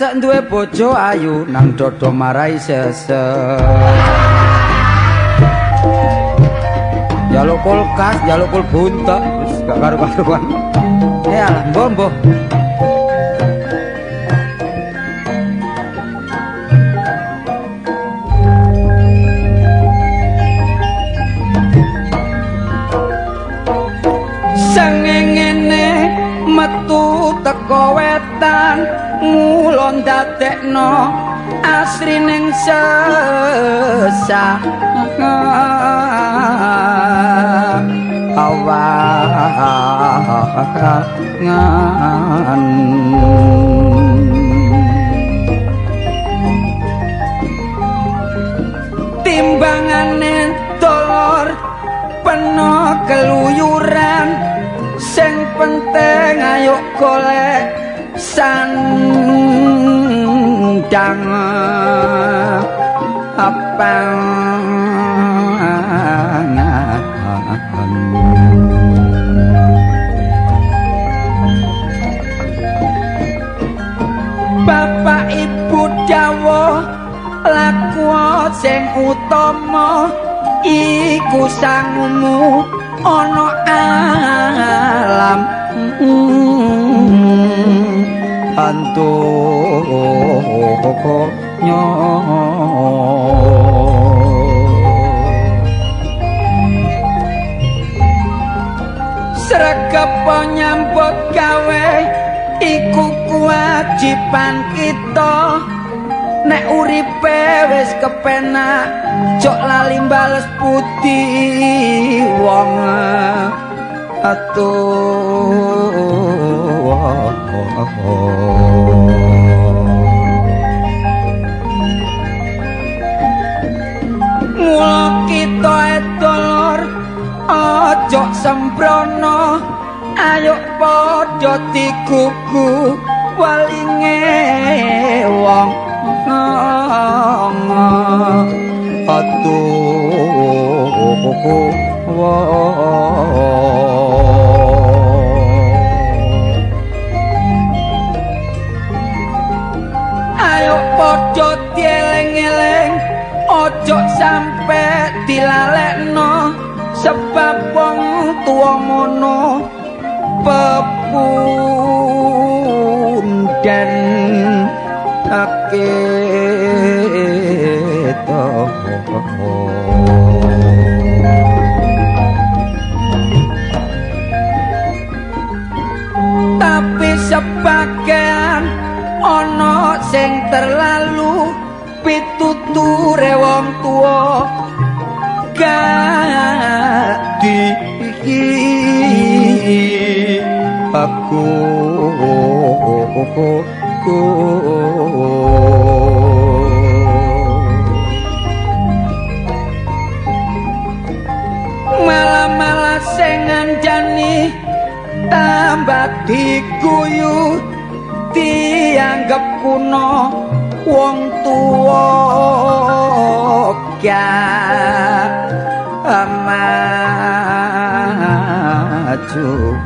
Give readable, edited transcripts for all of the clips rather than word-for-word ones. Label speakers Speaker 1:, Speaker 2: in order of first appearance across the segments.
Speaker 1: Ajak duwe bojo ayu nang dodo marai sesek. Jaluk kulkas, jaluk kul buntek, wis gak karu-karuan. Yalah, mbok. Sengengene metu teko wetan ngulon dadekno asrining sesah awangan timbangane dolor peno keluyuran sing penting ayo golek sandang apangan. Bapak ibu dawuh laku sing utama iku sangumu ana alam antunya sregep nyambut gawe iku kewajiban kita nek uripe wis kepenak jok lali bales budi wong atuh. Mula kita edolor ojo sembrono ayo padha digugu walinge wong ayo padha dieling-eling ojo sampe dilalekno sebab wong tuwa mono pepunden kita. Tapi sebagian ana sing terlalu pituture wong tuwa gak aku malah sing ngandani tambah diguyu dianggep kuno wong tuwa gak maju.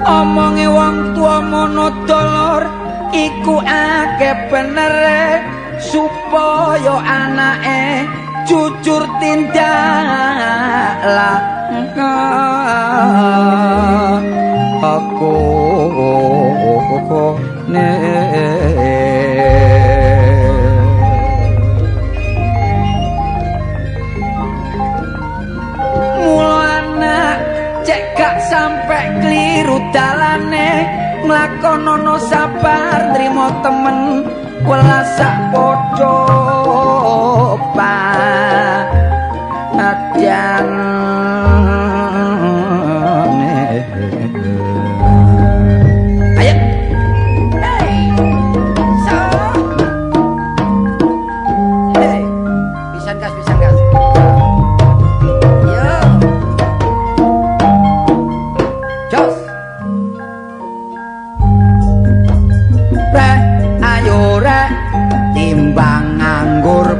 Speaker 1: Omonge wong tua mono dolor iku akeh benere supaya anake jujur tindaklah aku ne sampai keliru dalane nglakonono sabar nrimo temen welas sak padha padane ayo hey so hey pisan gas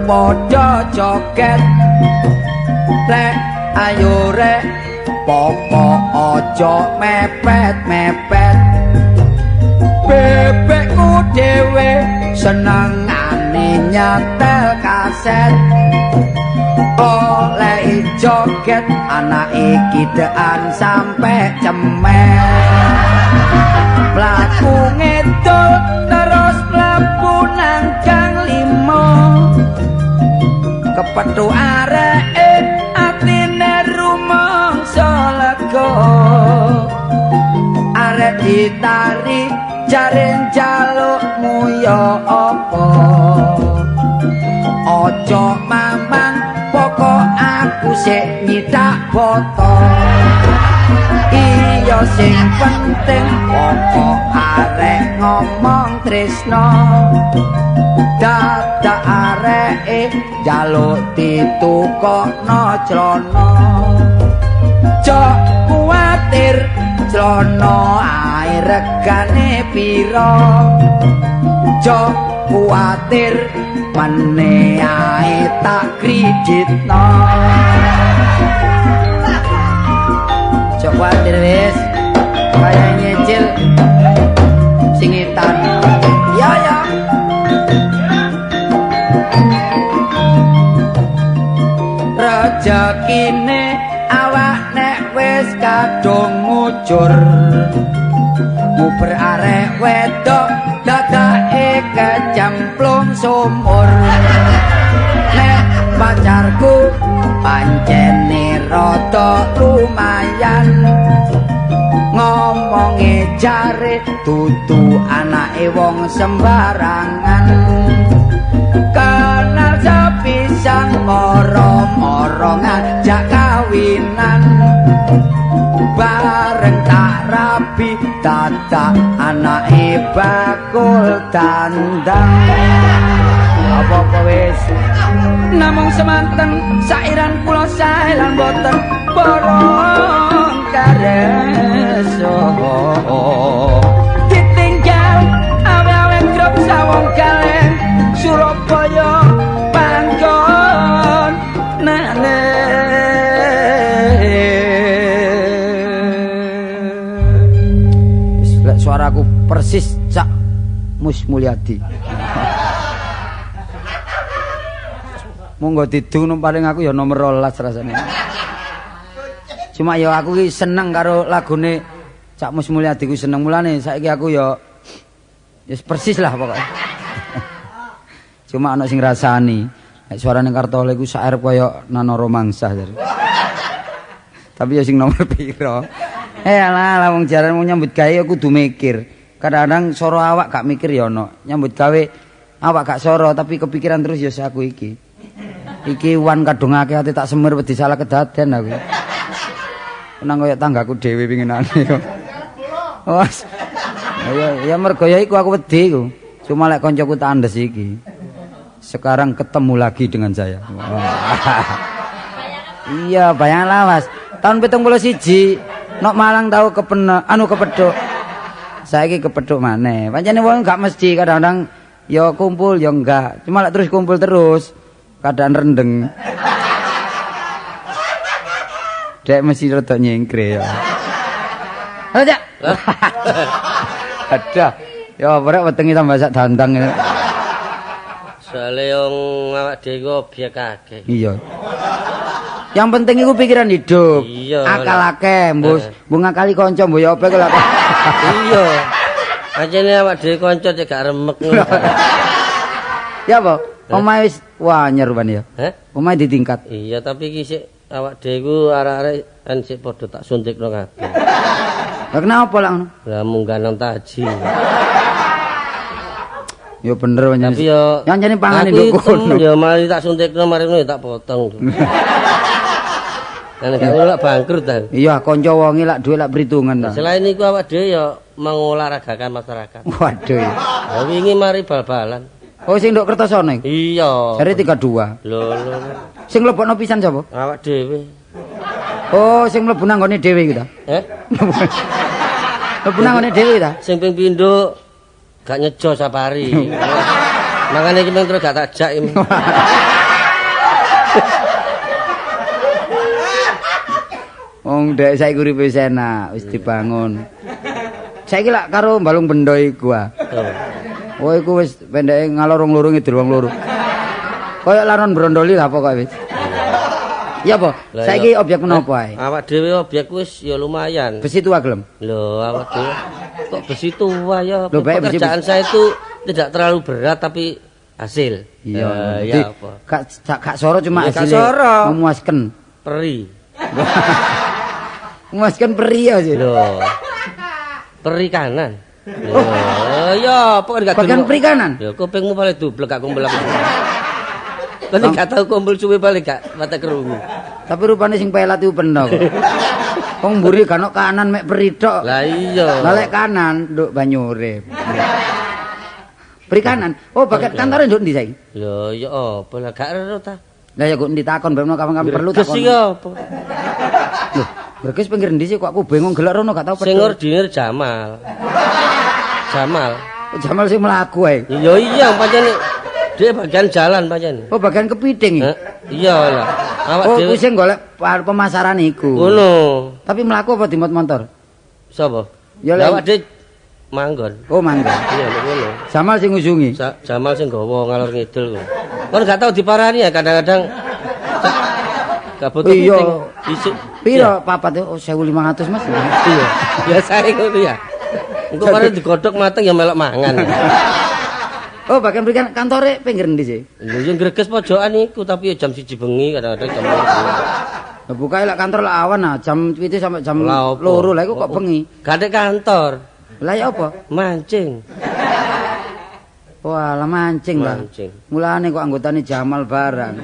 Speaker 1: padha joget rek ayo rek pokok aja mepet-mepet bebekku dhewe senengane nyetel kaset oleh joget anak iki dean sampe cemen mlaku ngedol terus mlaku nang gang 5 kepethu areke atine rumangsa lega arek ditarik jaring jalukmu ya apa ojo mamang pokok aku sik nyitak foto iya sing penting pokok arek ngomong tresno dadak areke jaluk ditukokno clana jok kuwatir clana ae regane pira jok kuwatir mene ae tak kreditno jok kuwatir wis kaya nyicil singitan ya ya rejekine awak nek wis kadung mujur nguber arek wedok dadake kecemplung sumur nek pacarku pancene rada lumayan ngomonge jare dudu anake wong sembarangan kenal sepisan moro-moro ngajak kawinan bareng tak rabi dadak anake bakul dandang apa wis namung semanten sairan kula sae lan boten borong kareso ditinggal awe-awe grup sawong kaleng Surabaya panggon nane suaraku persis Cak Mus Mulyadi monggo didung paling aku ya nomor 12 rasane cuma ya aku ki seneng karo lagune Cak Mus Mulyadi ku seneng mulane saiki aku ya wis persis lah pokoknya cuma ana sing rasani nek suarane Kartole iku sak arep kaya Nano Romangsah jare tapi ya sing nomor piro alah wong jaran mau nyambut gawe kudu mikir kadang-kadang soro awak gak mikir ya ono nyambut gawe awak gak soro tapi kepikiran terus ya aku iki wan kadungake ati tak semer wedi salah kedaden aku nang kaya tanggaku dhewe pinginane yo wes ya mergo ya iku aku wedi iku cuma lek koncoku tak andes iki sekarang ketemu lagi dengan saya iya bayang lawas tahun 71 nok Malang tahu kepedhok saiki kepedhok maneh pancene wong gak mesti kadang-kadang ya kumpul ya enggak cuma lek terus kumpul terus keadaan rendeng dek mesti rada nyengkre ya aja ada ya ora wetengi tambah sak dandang
Speaker 2: soale wong awak dhewe iku obyek akeh
Speaker 1: iya yang penting iku pikiran hidup
Speaker 2: iya
Speaker 1: akal akeh mbus ngakali kanca mbok ya opo lho
Speaker 2: iya pancene awak dhewe kanca cek gak remek
Speaker 1: ya apa omahe wis wanyer ban ya omahe ditingkat
Speaker 2: iya tapi iki sik awak dhewe iku arek-arek kan sik padha tak suntikno kabeh
Speaker 1: lha kenapa lak ngono
Speaker 2: lah munggah nang taji
Speaker 1: ya bener pancen
Speaker 2: tapi yo
Speaker 1: pancene pangane nduk kono
Speaker 2: ya mari tak suntikno mari ngono tak potong kan gak lak bangkrut ta
Speaker 1: iya kanca wonge lak duwe lak perhitungan ta
Speaker 2: selain iku awak dhewe ya mengolahragakan masyarakat
Speaker 1: waduh
Speaker 2: ya wingi mari bal-balan
Speaker 1: oh sing nduk Kertosono iki
Speaker 2: iya
Speaker 1: jare 32
Speaker 2: lho
Speaker 1: sing mlebokno pisan sapa
Speaker 2: awak dhewe
Speaker 1: oh sing mlebu nang gone dhewe iki ta mlebu nang gone dhewe ta
Speaker 2: sing ping pindho gak nyejo sapari makane iki terus gak tak jak iki
Speaker 1: Wong dhek saiki uripe wis enak, wis dibangun. Saiki lak karo balung bendo iku ah. Oh iku wis pendeke ngalor wong loro ngidul wong loro. Kaya laron brondoli lah pokoke wis. Iya apa? Saiki objek menapa ae?
Speaker 2: Awak dhewe objek wis ya lumayan.
Speaker 1: Besi tua gelem.
Speaker 2: Loh, awak dhewe kok besi tua ya.
Speaker 1: Loh, baik,
Speaker 2: pekerjaan saya itu tidak terlalu berat tapi hasil.
Speaker 1: Iya,
Speaker 2: ya apa?
Speaker 1: Gak soro cuma
Speaker 2: Ya, gak
Speaker 1: hasilnya
Speaker 2: soro.
Speaker 1: memuaskan.
Speaker 2: Peri.
Speaker 1: Memuaskan peri ya sih.
Speaker 2: Loh. Peri kanan. Loh, ya apa kan gak
Speaker 1: Bagian peri kanan.
Speaker 2: Ya kupingmu paling dublek gak kumpul aku. Kan gak tau kumpul suwe balik gak mata kerungu.
Speaker 1: Tapi rupane sing pelat iku peno kok. Wong mburi kan kanan mek peri tok.
Speaker 2: Lah iya.
Speaker 1: Lah lek kanan nduk banyu urip. Peri kanan. Oh, bagian kantore nduk ndi saiki?
Speaker 2: Lho, ya apa lah gak ero ta.
Speaker 1: Lah ya kok ditakon beno kapan-kapan perlu takon.
Speaker 2: Gesi apa?
Speaker 1: Loh, Berkes pinggir ndi sih kok aku bingung gelek rono gak tau
Speaker 2: Sing
Speaker 1: pedho.
Speaker 2: ordinir Jamal. Jamal.
Speaker 1: Jamal sing mlaku ae.
Speaker 2: Ya iya pancen dia bagian jalan pancen.
Speaker 1: Oh, bagian kepiting iki.
Speaker 2: Iya lah. Awak
Speaker 1: Oh,
Speaker 2: dhewe
Speaker 1: kuwi sing golek pemasaran iku.
Speaker 2: ngono.
Speaker 1: Tapi mlaku apa dimot motor?
Speaker 2: Sapa?
Speaker 1: Ya,
Speaker 2: Lah awak dhewe manggon.
Speaker 1: Oh, mangga.
Speaker 2: Iya nek ngono.
Speaker 1: Jamal sing ngusungi.
Speaker 2: Jamal sing gawa ngalor ngidul kok. Kon gak tau diparani ya kadang-kadang gak butuh
Speaker 1: Iya.
Speaker 2: meeting. Isuk.
Speaker 1: Piro papat oh 1.500 Mas.
Speaker 2: Iya. Biasane ngono ya. Engko kare digodhog mateng ya melok mangan.
Speaker 1: Oh, bagian berikan kantore pinggir ndi sih?
Speaker 2: Lho yo greges pojokan iku tapi ya jam 1 bengi kadang-kadang jam 2.
Speaker 1: Lah bukae lek kantor lek awan nah jam 7 sampai jam
Speaker 2: Lah apa?
Speaker 1: 2 lah iku kok bengi.
Speaker 2: Gak ada kantor.
Speaker 1: Lah ya apa?
Speaker 2: Mancing.
Speaker 1: Wah, lah mancing lah.
Speaker 2: Mancing.
Speaker 1: Mulane kok anggotane Jamal barang.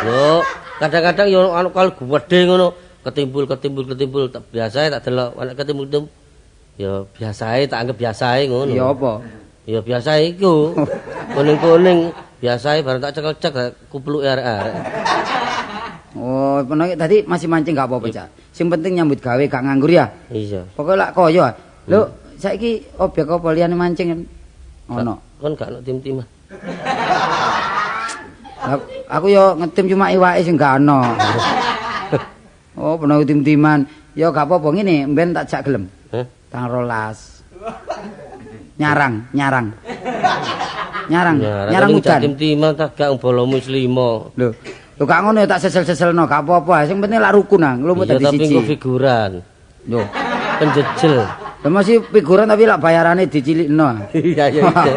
Speaker 2: Yo, kadang-kadang yo anu kalau gede ngono, ketimbul tak biasae tak delok anak ketimbul. Ya biasae tak anggap biasae ngono.
Speaker 1: Ya apa?
Speaker 2: Ya biasae iku. Kuning-kuning biasae bareng tak cekel-cek kupluke arek-arek.
Speaker 1: Oh, penake tadi masih mancing gak apa-apa, Cak. Sing penting nyambut gawe gak nganggur ya.
Speaker 2: Iya.
Speaker 1: Pokoke lak koyo. Lho, saiki objek apa liyane mancing kan? Ono.
Speaker 2: Kon gak ono tim-timan.
Speaker 1: Aku yo ngetim cuma iwake sing gak ono. Oh, penau tim-timan. Yo gak apa-apa ngene, mben tak jak gelem.
Speaker 2: Hah?
Speaker 1: Tanggal 12. Nyarang udan.
Speaker 2: Tim-timan tak gak bolo muslimo.
Speaker 1: Lho gak ngono ya tak sesel-seselno, gak apa-apa. Sing penting lak rukun nang, nglumut
Speaker 2: Iya
Speaker 1: dadi
Speaker 2: tapi
Speaker 1: siji.
Speaker 2: engko figuran.
Speaker 1: Lho,
Speaker 2: Penjejel.
Speaker 1: lha masih figuran tapi lak bayarane dicilikno.
Speaker 2: Iya iya iya.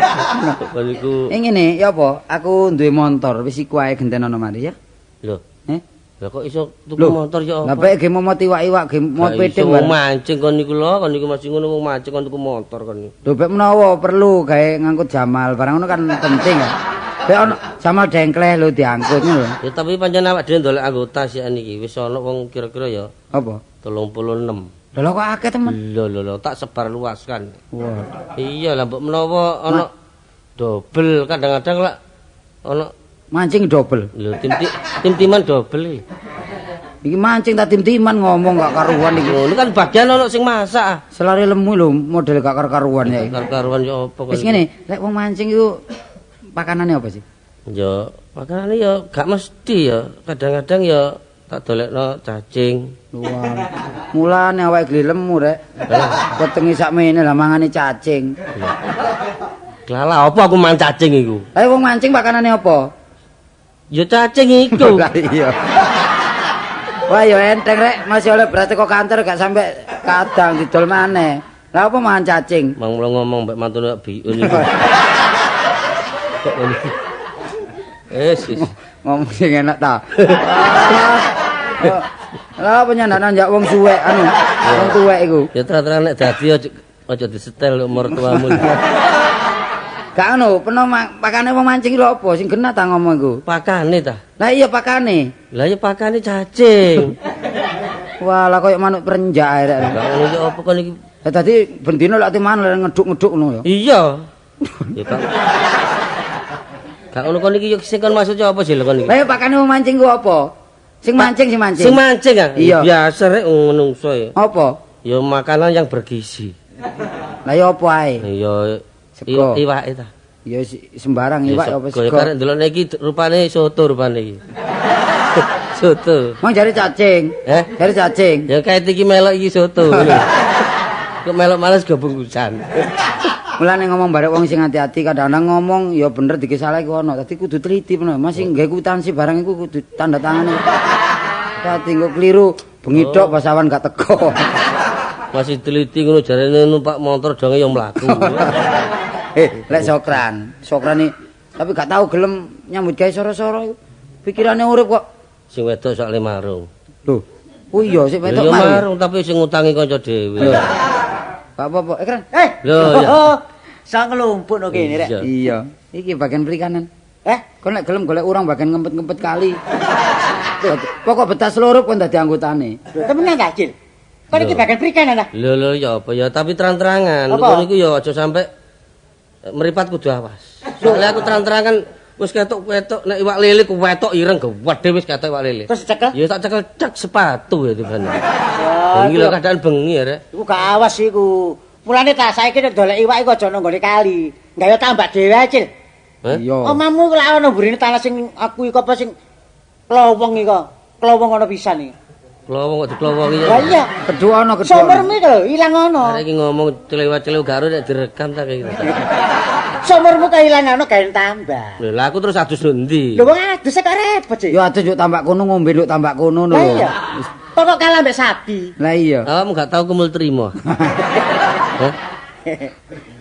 Speaker 2: Kon iku
Speaker 1: Ngene ya apa? Aku duwe motor, wis iku ae gentenono mari ya.
Speaker 2: lho.
Speaker 1: Eh?
Speaker 2: Lah kok iso tuku
Speaker 1: Lho,
Speaker 2: motor ya
Speaker 1: Lah
Speaker 2: apa?
Speaker 1: bae ge momot iwak-iwak, ge momot pedeng
Speaker 2: Wong
Speaker 1: bareng.
Speaker 2: mancing kon niku lho, kon niku masih ngono wong mancing kon tuku motor kon niku.
Speaker 1: Lho bek menawa perlu gawe ngangkut Jamal, barang ngono kan penting ya. Bek ono Jamal dengkleh lho diangkut ngono lho.
Speaker 2: Ya tapi pancen awak dhewe ndolek anggota sih niki wis ana wong kira-kira ya
Speaker 1: Apa?
Speaker 2: 36.
Speaker 1: Lho kok akeh temen.
Speaker 2: Lho tak sebar luaskan.
Speaker 1: Wah.
Speaker 2: Iya lah mbok menawa ana dobel kadang-kadang lak ana
Speaker 1: Mancing double.
Speaker 2: lho tim-timan dobel iki.
Speaker 1: Iki mancing tak tim-timan ngomong gak karuan iki.
Speaker 2: Ngono kan bagian ana sing masak.
Speaker 1: Selari lemu lho model gak karuan ya.
Speaker 2: Karo-karuan ya apa kok.
Speaker 1: Wis ngene, lek wong mancing iku pakanane apa sih?
Speaker 2: Ya makanane ya gak mesti ya. Kadang-kadang ya tak dolekno cacing.
Speaker 1: Wah. Mulane awake geli lemu rek. Wetengi sakmene lah mangane cacing.
Speaker 2: Lala apa aku mangan cacing iku?
Speaker 1: Lah wong mancing pakanane apa?
Speaker 2: Ya cacing iku.
Speaker 1: Lah iya. Wah ya enteng rek, masih oleh beras teko kantor gak sampai kadang didol maneh. Lah apa mangan cacing?
Speaker 2: Mang mulo ngomong mbek mantune biun iku. Kok ngono. Wis.
Speaker 1: Ngomong sing enak ta. Lah apa nyandanan jak wong suwek anu, wong tuwek iku.
Speaker 2: Ya terang-terang nek dadi aja disetel mertuamu.
Speaker 1: Gak ngono, peno pakane wong mancing lho apa sing genah ta ngomong iku.
Speaker 2: Pakane ta?
Speaker 1: Lah iya pakane.
Speaker 2: Lah ya pakane cacing.
Speaker 1: Wah, lah koyo manuk perenjak ae rek.
Speaker 2: Lah ngono iki apa kon iki?
Speaker 1: Lah dadi bendino lek timan ngeduk-ngeduk ngono ya.
Speaker 2: Iya. Ya Pak. Gak ngono kon iki yo sing kon maksudnya apa sih lho kon iki?
Speaker 1: Lah ya pakane wong mancing ku apa? Sing mancing.
Speaker 2: Sing mancing ah?
Speaker 1: Iya.
Speaker 2: Biasa rek menungso ya.
Speaker 1: Apa?
Speaker 2: Ya makanan yang bergizi.
Speaker 1: Lah ya apa ae?
Speaker 2: Ya
Speaker 1: Sego.
Speaker 2: iwake ta.
Speaker 1: Ya sembarang iwak apa
Speaker 2: Sego. Ya
Speaker 1: sego.
Speaker 2: karek ndelok iki rupane soto rupane iki. soto.
Speaker 1: Mang jare cacing. Jare cacing.
Speaker 2: Ya kae iki melok iki soto. Kok melok males go bungkusan.
Speaker 1: Mulane ngomong barek wong sing hati-hati kadang-kadang ngomong ya bener dikisaleh ku ono. Dadi kudu teliti bener. Masih nggawe kwitansi barang iku kudu tanda tangane. Dadi engko kliru bengi tok pas awan gak teko.
Speaker 2: Masih teliti ngono jarene numpak motor donge yo mlaku.
Speaker 1: Lek Sokran iki tapi gak tahu gelem nyambut gawe soro-soro iku. Pikirane urip kok.
Speaker 2: Sing wedok sok le marung.
Speaker 1: Lho. Oh iya sik wedok
Speaker 2: Ya marung tapi sing ngutangi kanca dhewe.
Speaker 1: Gak apa-apa. Keren.
Speaker 2: Lho ya.
Speaker 3: Sang nglumpuk no kene rek.
Speaker 1: Iya. Iki bagian perikanan. Kon lek gelem golek urang bagian ngempet-ngempet kali. Pokok betah seluruh kon dadi anggotane.
Speaker 3: Temenan gak, Cil? Kon iki bagian perikanan ta?
Speaker 2: Lho ya apa ya tapi terang-terangan.
Speaker 3: Apa?
Speaker 2: Ngono iku ya aja sampe meripat kudu awas. Soalnya aku terang-terangan wis ketok-ketok nek iwak lele ku wetok ireng gedhe wis ketok iwak lele.
Speaker 3: Terus cekel?
Speaker 2: Ya tak cekel cek sepatu ya tiban.
Speaker 3: Ya,
Speaker 2: Bengi lho keadaan bengi ya rek.
Speaker 3: Iku gak awas iku. Mulane ta saiki nek dolek iwak iku aja nang nggone kali. Gawe tambak dhewe ae, Cil.
Speaker 1: Iya.
Speaker 3: Omamu iku lak ono mburine tanah sing aku iku apa sing klowong iku. Klowong ono pisan iki.
Speaker 2: Klowong kok diklowongi ya.
Speaker 3: Lah iya.
Speaker 1: Kedua ono kedua.
Speaker 3: Sumurmu iku lho ilang ono.
Speaker 2: Arek iki ngomong celewat-celew garo nek direkam ta kaya gitu.
Speaker 3: Sumurmu kailang ono gawe tambak.
Speaker 2: Lho lah aku terus adus ndi?
Speaker 3: Lho wong adus kok repot, Cil.
Speaker 1: Yo adus yo tambak kono ngombe nduk tambak kono lho.
Speaker 3: Lah iya. Kok kalah mbek sapi.
Speaker 1: Lah iya.
Speaker 2: Awakmu gak tau kumul trimo. Hah?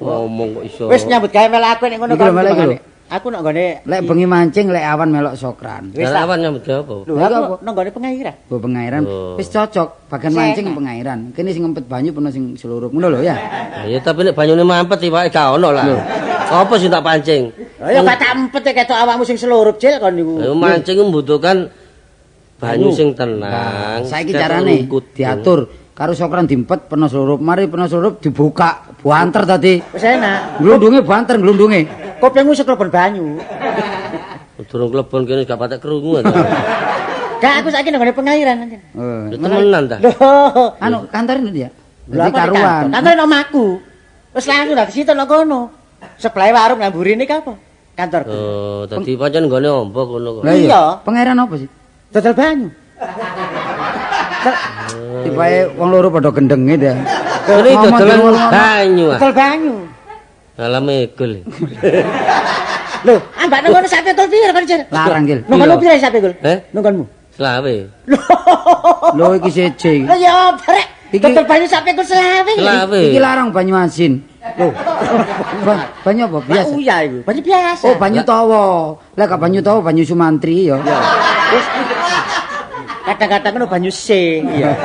Speaker 2: Ngomong kok iso.
Speaker 3: Wis nyambut gawe melok aku nek ngono
Speaker 1: Iki lho, melok iki lho.
Speaker 3: Aku nek nggone
Speaker 1: Lek bengi mancing lek awan melok Sokran.
Speaker 3: Wis
Speaker 2: Lah
Speaker 3: tak.
Speaker 2: awan nyambut gawe apa?
Speaker 3: Lho aku nang nggone pengairan.
Speaker 1: Oh pengairan
Speaker 2: Oh.
Speaker 1: wis cocok bagian mancing pengairan. Kene sing ngempet banyu peno sing seluruh. Ngono lho ya.
Speaker 2: Ya tapi nek banyune mampet iwake gak ono lah. Apa sing tak pancing?
Speaker 3: Ya gak tak empet ketok awakmu sing seluruh Cil kon niku.
Speaker 2: Ayo mancing membutuhkan banyu sing tenang.
Speaker 1: Saiki
Speaker 2: Ketok
Speaker 1: carane
Speaker 2: lungkut.
Speaker 1: diatur karo Sokran diempet peno seluruh. Mari peno seluruh dibuka, banter tadi.
Speaker 3: Wis enak.
Speaker 1: Glundunge banter glundunge.
Speaker 3: Kopengmu seklebon banyu.
Speaker 2: Durung klebon kene gak patek krungu.
Speaker 3: Gak aku saiki nang nggone pengairan anjen.
Speaker 1: Oh.
Speaker 2: Ya temenan ta?
Speaker 3: Lho.
Speaker 1: Anu kantor ini dia.
Speaker 3: Lho
Speaker 1: Jadi
Speaker 3: apa nek
Speaker 1: karuan.
Speaker 3: Kantor nang omahku. Wis langsung dak situ nang kono. Sebelah warung nang mburi iki apa? Kantorku.
Speaker 2: Oh, dadi pancen nggone ombo kono kok.
Speaker 1: Lah
Speaker 3: Iya.
Speaker 1: Pengairan apa sih?
Speaker 3: Dodol banyu.
Speaker 1: Tibae wong loro padha gendenge dia.
Speaker 2: Ini
Speaker 1: Ngomong
Speaker 2: dodolan
Speaker 1: ngomong.
Speaker 2: banyu ah.
Speaker 3: Dodol banyu.
Speaker 2: Alah megul.
Speaker 3: Lho, ambak nang kono sampe dodol piro kan, Cil?
Speaker 1: Larang gil.
Speaker 3: Nang kono piro sampe, Gul?
Speaker 2: Eh?
Speaker 3: Nunggonmu.
Speaker 2: Selawe.
Speaker 1: Lho iki siji.
Speaker 3: Lah ya apa rek?
Speaker 1: Iki-
Speaker 3: Dodol banyu sampe Gul selawe.
Speaker 2: Selawe.
Speaker 1: Iki larang banyu asin. Loh. Banyu apa?
Speaker 3: Biasa.
Speaker 1: Biasa.
Speaker 3: Iya iku. Banyu biasa.
Speaker 1: Oh, banyu tawa. Lah gak banyu tawa, banyu Sumantri ya.
Speaker 3: Wis. Kadang-kadang ngono banyu sing. Iya.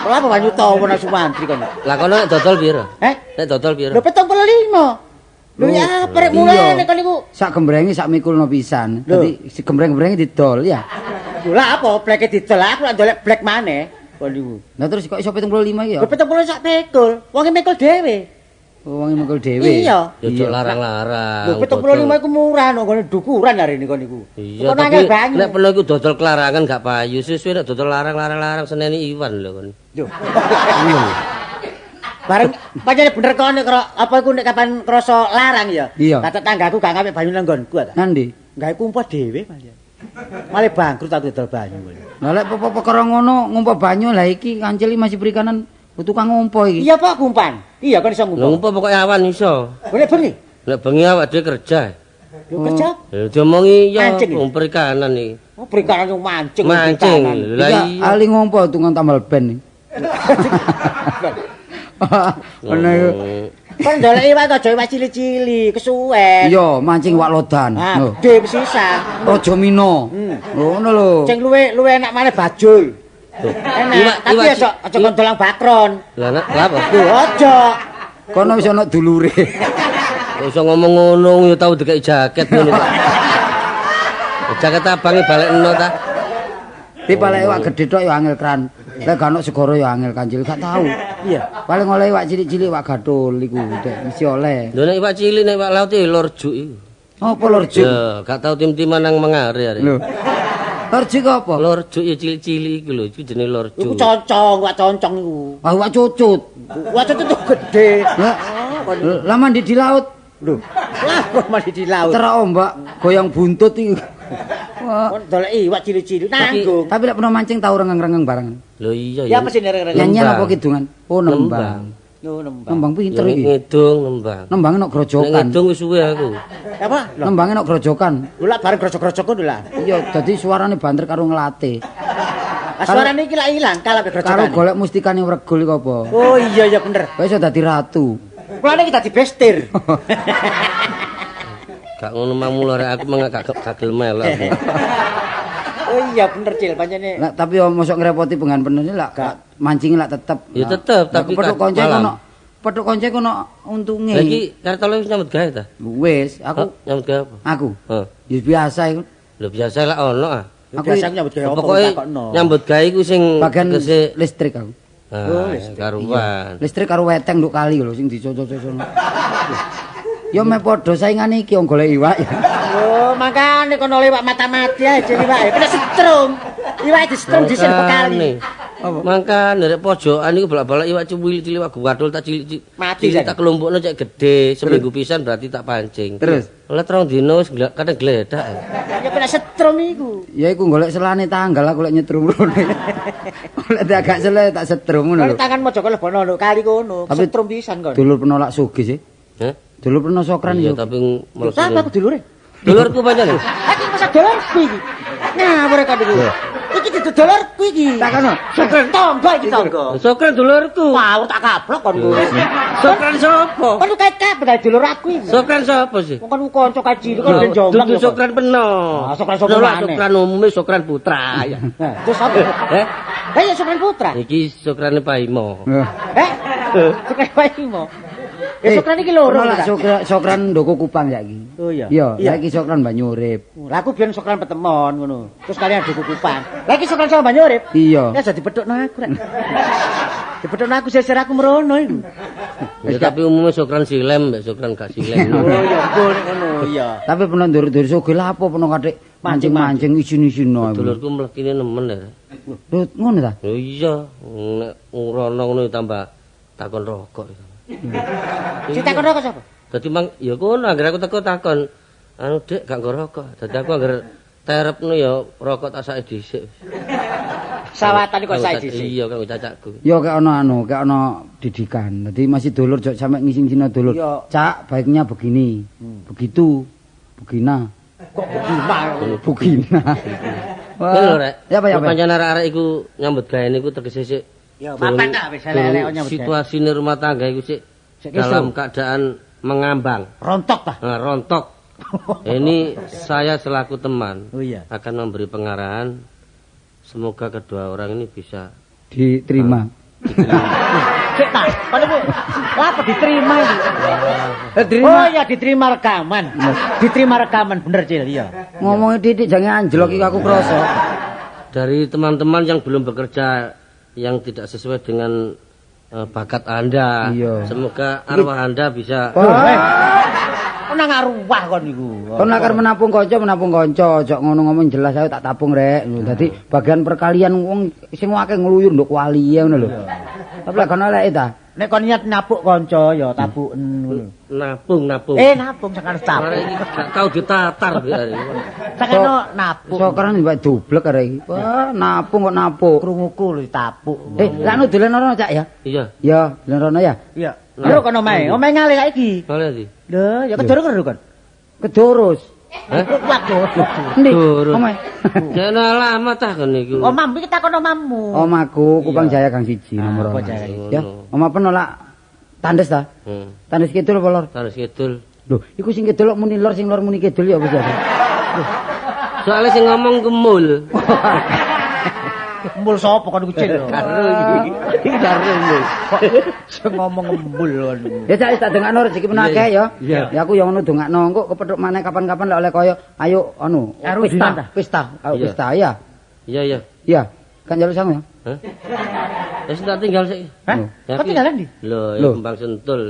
Speaker 3: Lha apa banyu tawa nang Sumantri kono?
Speaker 2: Lah kono nek dodol piro?
Speaker 3: Heh?
Speaker 2: Nek dodol piro?
Speaker 3: Lho 75. Lho ya perek mulai nek niku.
Speaker 1: Sak gembrenge sak mikulno pisan.
Speaker 3: Lho.
Speaker 1: Dadi si gembreng-gembrenge didol ya.
Speaker 3: Lho lah apa bleke didol aku lak dolek blek maneh. Kon niku.
Speaker 1: Lah terus kok iso 75 iki ya?
Speaker 3: Lho 70 sak pikul. Wong mikul dhewe.
Speaker 1: Wong mikul dhewe.
Speaker 3: Iya.
Speaker 2: Ya ojo larang-larang.
Speaker 3: Lho 75 iku murah nang kono dukuran hari niku niku.
Speaker 2: Iya,
Speaker 3: Kok
Speaker 2: tapi
Speaker 3: nangel banyu.
Speaker 2: nek perlu iku dodol kelarangan gak payu. Sesuai nek dodol larang-larang seneni Iwan lho kon.
Speaker 3: Yo. Bareng pancen bener kon nek apa iku nek kapan krasa larang ya.
Speaker 1: Iya.
Speaker 3: Kata tanggaku gak ngapik banyu nang nggonku ta.
Speaker 1: Nandi?
Speaker 3: Gawe kumpul dhewe pancen. Malah bangkrut aku dodol banyu.
Speaker 1: Lah lek apa perkara ngono ngumpa banyu lah iki kancil masih perikanan tukang ngumpa iki.
Speaker 3: Iya Pak kumpan. Iya kon iso
Speaker 2: Lho
Speaker 3: ngumpul.
Speaker 2: ngumpul pokoke awan iso.
Speaker 3: Boleh bengi.
Speaker 2: Nek bengi awak dhewe kerja.
Speaker 3: Yo kerja.
Speaker 2: Ya diomongi ya
Speaker 3: Mancing.
Speaker 2: wong perikanan iki.
Speaker 3: Oh perikanan yang mancing.
Speaker 2: Mancing. Lah
Speaker 1: Iya,
Speaker 2: iya.
Speaker 1: ali ngumpa tukang tambal ban. Ono iku.
Speaker 3: Kan ndolek iwak aja iwak cili-cili, kesuwen.
Speaker 1: Iya, mancing wak lodan.
Speaker 3: Ah,
Speaker 1: Lho.
Speaker 3: gede pisan.
Speaker 1: Raja Mina. Ngono lho.
Speaker 3: Sing luwe enak maneh bajul. Enak, tapi aja kon dolang bakron.
Speaker 2: Lah nek lha apa?
Speaker 3: Lho aja.
Speaker 1: Kono wis ana dulure.
Speaker 2: Kok iso ngomong ngono ya tau dikek jaket ngono kok. Jaket abange balekno ta.
Speaker 1: Tapi paling iwak gede tok ya angel kran. Lek gak ono segara ya angel kancil gak tahu.
Speaker 3: Iya.
Speaker 1: Paling oleh iwak cilik-cilik iwak gatul iku dek mesti oleh.
Speaker 2: Lho nek iwak cilik nek iwak laut iki lorjuk iku.
Speaker 1: Apa lorjuk?
Speaker 2: Ya, gak tau tim-timan nang mengare arek.
Speaker 1: Lho. Lorjuk apa?
Speaker 2: Lorjuk ya cilik-cilik iku lho, iku jenenge
Speaker 3: Iku
Speaker 2: lorjuk.
Speaker 3: concong, iwak concong iku.
Speaker 1: Ah iwak cucut.
Speaker 3: Iwak concong itu gede.
Speaker 1: Lah, lah mandi di laut.
Speaker 3: Lho. Lah kok mandi di laut.
Speaker 1: Terak ombak goyang buntut iku. Wah.
Speaker 3: Kon dolek iwak cilik-cilik nanggung.
Speaker 1: Tapi lek pernah mancing tau rengeng-rengeng bareng.
Speaker 2: Lho iya
Speaker 3: Ya apa sih ngereng-ngereng?
Speaker 1: Nyanyian apa kidungan? Oh, nembang.
Speaker 3: No nembang.
Speaker 1: Nembang pinter iki.
Speaker 2: Ngedung nembang.
Speaker 1: Nembangnya nok grojokan.
Speaker 2: Ngedung wis suwe aku.
Speaker 3: Apa?
Speaker 1: Nembangnya nok grojokan.
Speaker 3: Lho lak bareng grojok-grojok ngono lah.
Speaker 1: Iya, dadi suarane banter karo ngelatih.
Speaker 3: Suarane iki lak ilang kalah be
Speaker 1: Karo
Speaker 3: grojokan.
Speaker 1: golek mustikane wregul iku apa?
Speaker 3: Oh iya bener.
Speaker 1: Kowe iso dadi ratu.
Speaker 3: Kula niki dadi bestir.
Speaker 2: Gak ngono mamula rek aku mengak gak gelem melok.
Speaker 3: Oh iya bener Cil pancene.
Speaker 1: Lah tapi yo mosok ngrepoti pengen penuh lak mancing lak tetep.
Speaker 2: Ya tetep tapi
Speaker 1: pedhok konco kono. Pedhok konco kono untunge.
Speaker 2: Lah iki kartole wis nyambut gawe ta?
Speaker 1: Wis, aku
Speaker 2: Nyambut gawe apa?
Speaker 1: aku.
Speaker 2: Heeh.
Speaker 1: Ya biasa iku.
Speaker 2: Lho biasa lah ono ah.
Speaker 1: Aku
Speaker 3: Biasa nyambut gawe apa
Speaker 2: Pokoke
Speaker 3: takokno.
Speaker 2: nyambut gawe iku sing
Speaker 1: bagian
Speaker 2: tegese
Speaker 1: listrik aku.
Speaker 2: karuan.
Speaker 1: Listrik karo weteng nduk kali lho sing dicocok-cocok. Yo me padha saingane iki wong golek iwak ya.
Speaker 3: Oh, makane kono lewat mata-mati ae Cil iwak. Kena setrum. Iwak disetrum dhisik bekali.
Speaker 2: Mangkane rek pojokan iku bolak-balik iwak cuwil cilik iwak gadul tak cilik.
Speaker 3: Mati,
Speaker 2: cilik tak kelompokno cek gede, seminggu pisan berarti tak pancing.
Speaker 1: Terus?
Speaker 2: Oleh 3 dino wis kadang gledak.
Speaker 3: Ya kena setrum iku.
Speaker 1: Ya iku golek selane tanggal aku lek nyetrum rene. Oleh agak sele tak setrum ngono lho.
Speaker 3: Tangan mojo kelebono lho kali kono.
Speaker 1: Tapi-
Speaker 3: Setrum pisan kon.
Speaker 1: Dulur penolak sugih sih.
Speaker 2: Heh?
Speaker 1: Dulur pernah sokran
Speaker 2: Iya
Speaker 1: yo.
Speaker 2: tapi
Speaker 3: Sama aku dulure.
Speaker 2: dulurku pancen.
Speaker 3: Aku masa dolarku iki. Ngawur kok iki. Iki dudu dolarku iki.
Speaker 1: Takono.
Speaker 3: Sokren tonggo iki tonggo.
Speaker 2: Sokran dulurku.
Speaker 3: Ngawur tak kaplok kon kuwi.
Speaker 2: Sokran sapa?
Speaker 3: Kon kait kabeh dari dulur aku iki.
Speaker 2: Sokran sapa sih?
Speaker 3: Wong kon kanca kaji kon ben jombang.
Speaker 2: Dudu sokran peno.
Speaker 3: Ah, sokran sapa
Speaker 2: Nolak
Speaker 3: maneh?
Speaker 2: sokran umume sokran putra ya.
Speaker 3: Terus apa?
Speaker 2: Eh?
Speaker 3: Lah ya sokran putra.
Speaker 2: Iki sokrane Paimo.
Speaker 3: Sokran bayi mo. Ya sokran iki loro.
Speaker 1: Penolak sokran ndoko Kupang saiki.
Speaker 3: Oh iya.
Speaker 1: Iya, saiki sokran Banyurip.
Speaker 3: Lah aku biyen sokran petemon ngono. Terus kalian duku kupang. Lah iki sokran sama Banyurip.
Speaker 1: Iya.
Speaker 3: Ya jadi pedhokno aku rek. Dipedhokno aku sesir aku merono iku.
Speaker 2: Ya tapi umumnya sokran silem, mbek sokran gak silem.
Speaker 3: Oh iya betul ngono iya.
Speaker 1: Tapi pernah ndur-ndur sugih lah apa pernah kadek mancing-mancing isin-isin no.
Speaker 2: Dulurku mlekine nemen ya.
Speaker 1: Lho ngono ta?
Speaker 2: Ya iya, nek ngurono ngono tambah takon rokok.
Speaker 3: Ditakon kok sapa?
Speaker 2: Dadi mang ya kono anggere aku teko takon. Anu Dik gak nggo rokok. Dadi aku anggere terepno ya rokok tak sake dhisik.
Speaker 3: Sawatan kok sae dhisik.
Speaker 2: Iya kanggo cacakku.
Speaker 1: Ya kayak ono didikan. Jadi masih dulur jok sampe ngising-ngising dulur.
Speaker 3: Iya.
Speaker 1: Cak, baiknya begini. Begitu. Begina.
Speaker 3: Kok gimana?
Speaker 1: Begina.
Speaker 2: Lho rek.
Speaker 1: Ya apa ya?
Speaker 2: Pancen arek-arek iku nyambut gawe niku tegese sik.
Speaker 3: Ya papan tak wis elek nyambut.
Speaker 2: Situasine rumah tangga iku sik dalam keadaan mengambang.
Speaker 3: Rontok ta?
Speaker 2: Nah, rontok. Ini saya selaku teman
Speaker 3: Oh iya.
Speaker 2: akan memberi pengarahan. Semoga kedua orang ini bisa
Speaker 1: Diterima.
Speaker 3: Cek ta. Kan iku apa diterima iki? Oh iya diterima rekaman. Diterima rekaman bener Cil iya.
Speaker 1: Ngomongnya didik jangan anjlok iki aku kroso.
Speaker 2: dari teman-teman yang belum bekerja yang tidak sesuai dengan bakat Anda.
Speaker 1: Iya.
Speaker 2: Semoga arwah Anda bisa
Speaker 3: Nang arwah kon niku.
Speaker 1: Kon akar menapung kanca, ojo ngono ngomong jelas ayo tak tapung rek. Dadi bagian perkalian wong sing akeh ngluyur nduk wali ngono lho. Tapi lek kono lek ta.
Speaker 3: Nek kon niat napuk kanca ya tapuken ngono.
Speaker 2: nabung.
Speaker 3: Napung sakane
Speaker 2: Arek
Speaker 3: tapuk.
Speaker 2: iki gak tau ditatar hari.
Speaker 3: Sakane napuk.
Speaker 1: Sokran mbak dublek arek iki. Wah, napung kok napuk.
Speaker 3: Krunguku lho tapuk.
Speaker 1: Lah anu dolen ono Cak ya?
Speaker 2: Iya.
Speaker 1: Ya, dolen rono ya.
Speaker 3: Iya. Lho kono omahe. Omahe ngale saiki.
Speaker 2: Kalian sih.
Speaker 3: Lho, ya kedoro kon.
Speaker 1: Kedurus.
Speaker 3: Waduh.
Speaker 1: Endi?
Speaker 2: Durus.
Speaker 1: Omae.
Speaker 2: Jangan lama tah kan niku.
Speaker 3: Omam iki takon omamu.
Speaker 1: Omaku Kupang Jaya Gang 1 nomor
Speaker 3: Kupang
Speaker 1: 2.
Speaker 3: Jaya.
Speaker 1: Ya, oma penolak tandes ta? Tandes kidul apa lor?
Speaker 2: Harus kidul.
Speaker 1: Lho, iku sing kidul muni lor, sing lor muni kidul ya wis ya.
Speaker 2: Soalnya sing ngomong gemul.
Speaker 3: Embul sapa kon kucing lho.
Speaker 2: Karo iki. Karo iki.
Speaker 3: Sing ngomong embul kon.
Speaker 1: Ya Cak tak dongakno rezeki pun akeh ya.
Speaker 2: Iya.
Speaker 1: Ya aku yang ngono dongakno engko kepethuk maneh kapan-kapan lek oleh kaya ayo anu
Speaker 3: Karo dinan ta?
Speaker 1: pesta. Ayo
Speaker 2: Iya.
Speaker 1: pesta ya.
Speaker 2: Iya.
Speaker 1: Iya. Kan jaluk sangu ya.
Speaker 2: Hah? Wis tak tinggal sik.
Speaker 3: Hah?
Speaker 2: Ya,
Speaker 3: Kok tinggalan di?
Speaker 2: Lho, ya
Speaker 1: Lho.
Speaker 2: kembang sentul.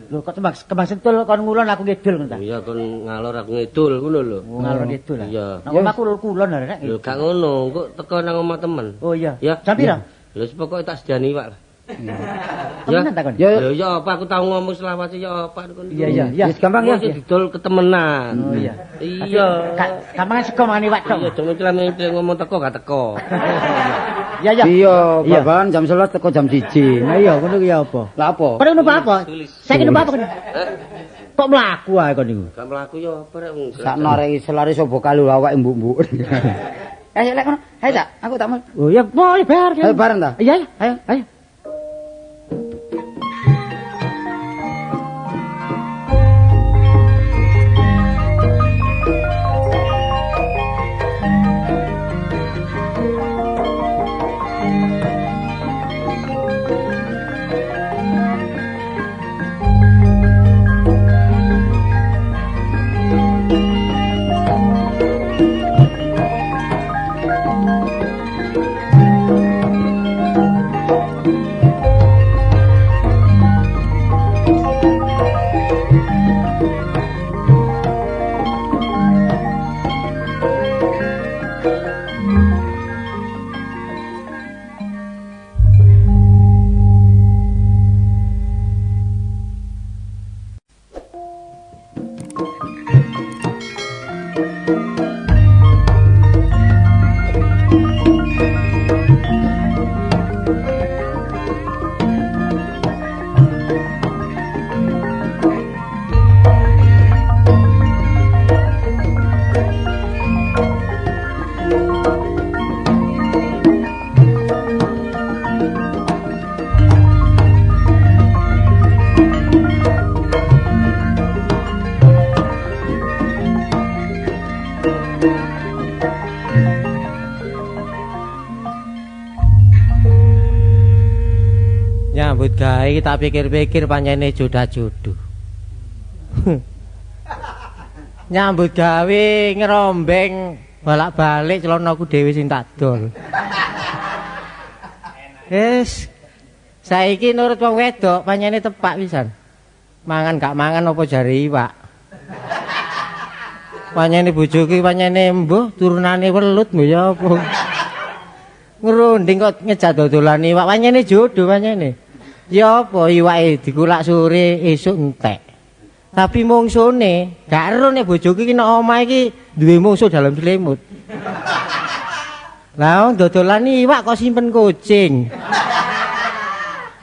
Speaker 3: Lho kok kembang sentul kon ngulon aku ngidul ngono ta.
Speaker 2: Iya kon ngalor aku ngidul ngono lho.
Speaker 3: Ngalor ngidul lah.
Speaker 2: Iya.
Speaker 3: Nang omahku kulon arek.
Speaker 2: Lho gak ngono, kok teko nang omah temen.
Speaker 3: Oh iya.
Speaker 2: Ya.
Speaker 3: Jam pira?
Speaker 2: Lho pokoke tak sediani iwak lah. Ya,
Speaker 3: Temenan takon.
Speaker 2: ya apa aku tahu ngomong selawat ya apa kon.
Speaker 3: Iya.
Speaker 1: Wis gampang ya.
Speaker 2: Didol ketemenan.
Speaker 3: Oh iya.
Speaker 2: Iya.
Speaker 3: Gampang sego mangan iwak tok.
Speaker 2: Iya, cuma cilan ngomong teko gak teko.
Speaker 3: Iya.
Speaker 1: Iya, babakan jam 11 teko jam 1.
Speaker 3: Lah iya ngono ki apa?
Speaker 1: Lah apa?
Speaker 3: Kono ngono apa? Saiki ngono apa kon? Kok mlaku ae kon niku?
Speaker 2: Gak mlaku ya apa rek wong.
Speaker 1: Sakno rek selare sobo kalu awake mbuk-mbuk. Ayo lek kono. Ayo Cak, aku tak mau.
Speaker 3: Oh iya, mau bar.
Speaker 1: Ayo bareng ta?
Speaker 3: Iya, ayo.
Speaker 4: Nyambut gawe tak pikir-pikir pancene jodoh-jodoh. Nyambut gawe ngerombeng bolak-balik celanaku dhewe sing tak dol. Saiki nurut wong wedok pancene tepak pisan. Mangan gak mangan apa jare iwak. Pancene bojoku pancene mbuh turunane welut mbuh ya apa. Ngerunding kok ngejak dodolan iwak pancene jodoh pancene. Ya apa iwake dikulak sore esuk entek. Tapi mungsune gak ero nek bojoku iki nek omah iki duwe mungsuh dalam selimut. Lah dodolan iwak kok simpen kucing.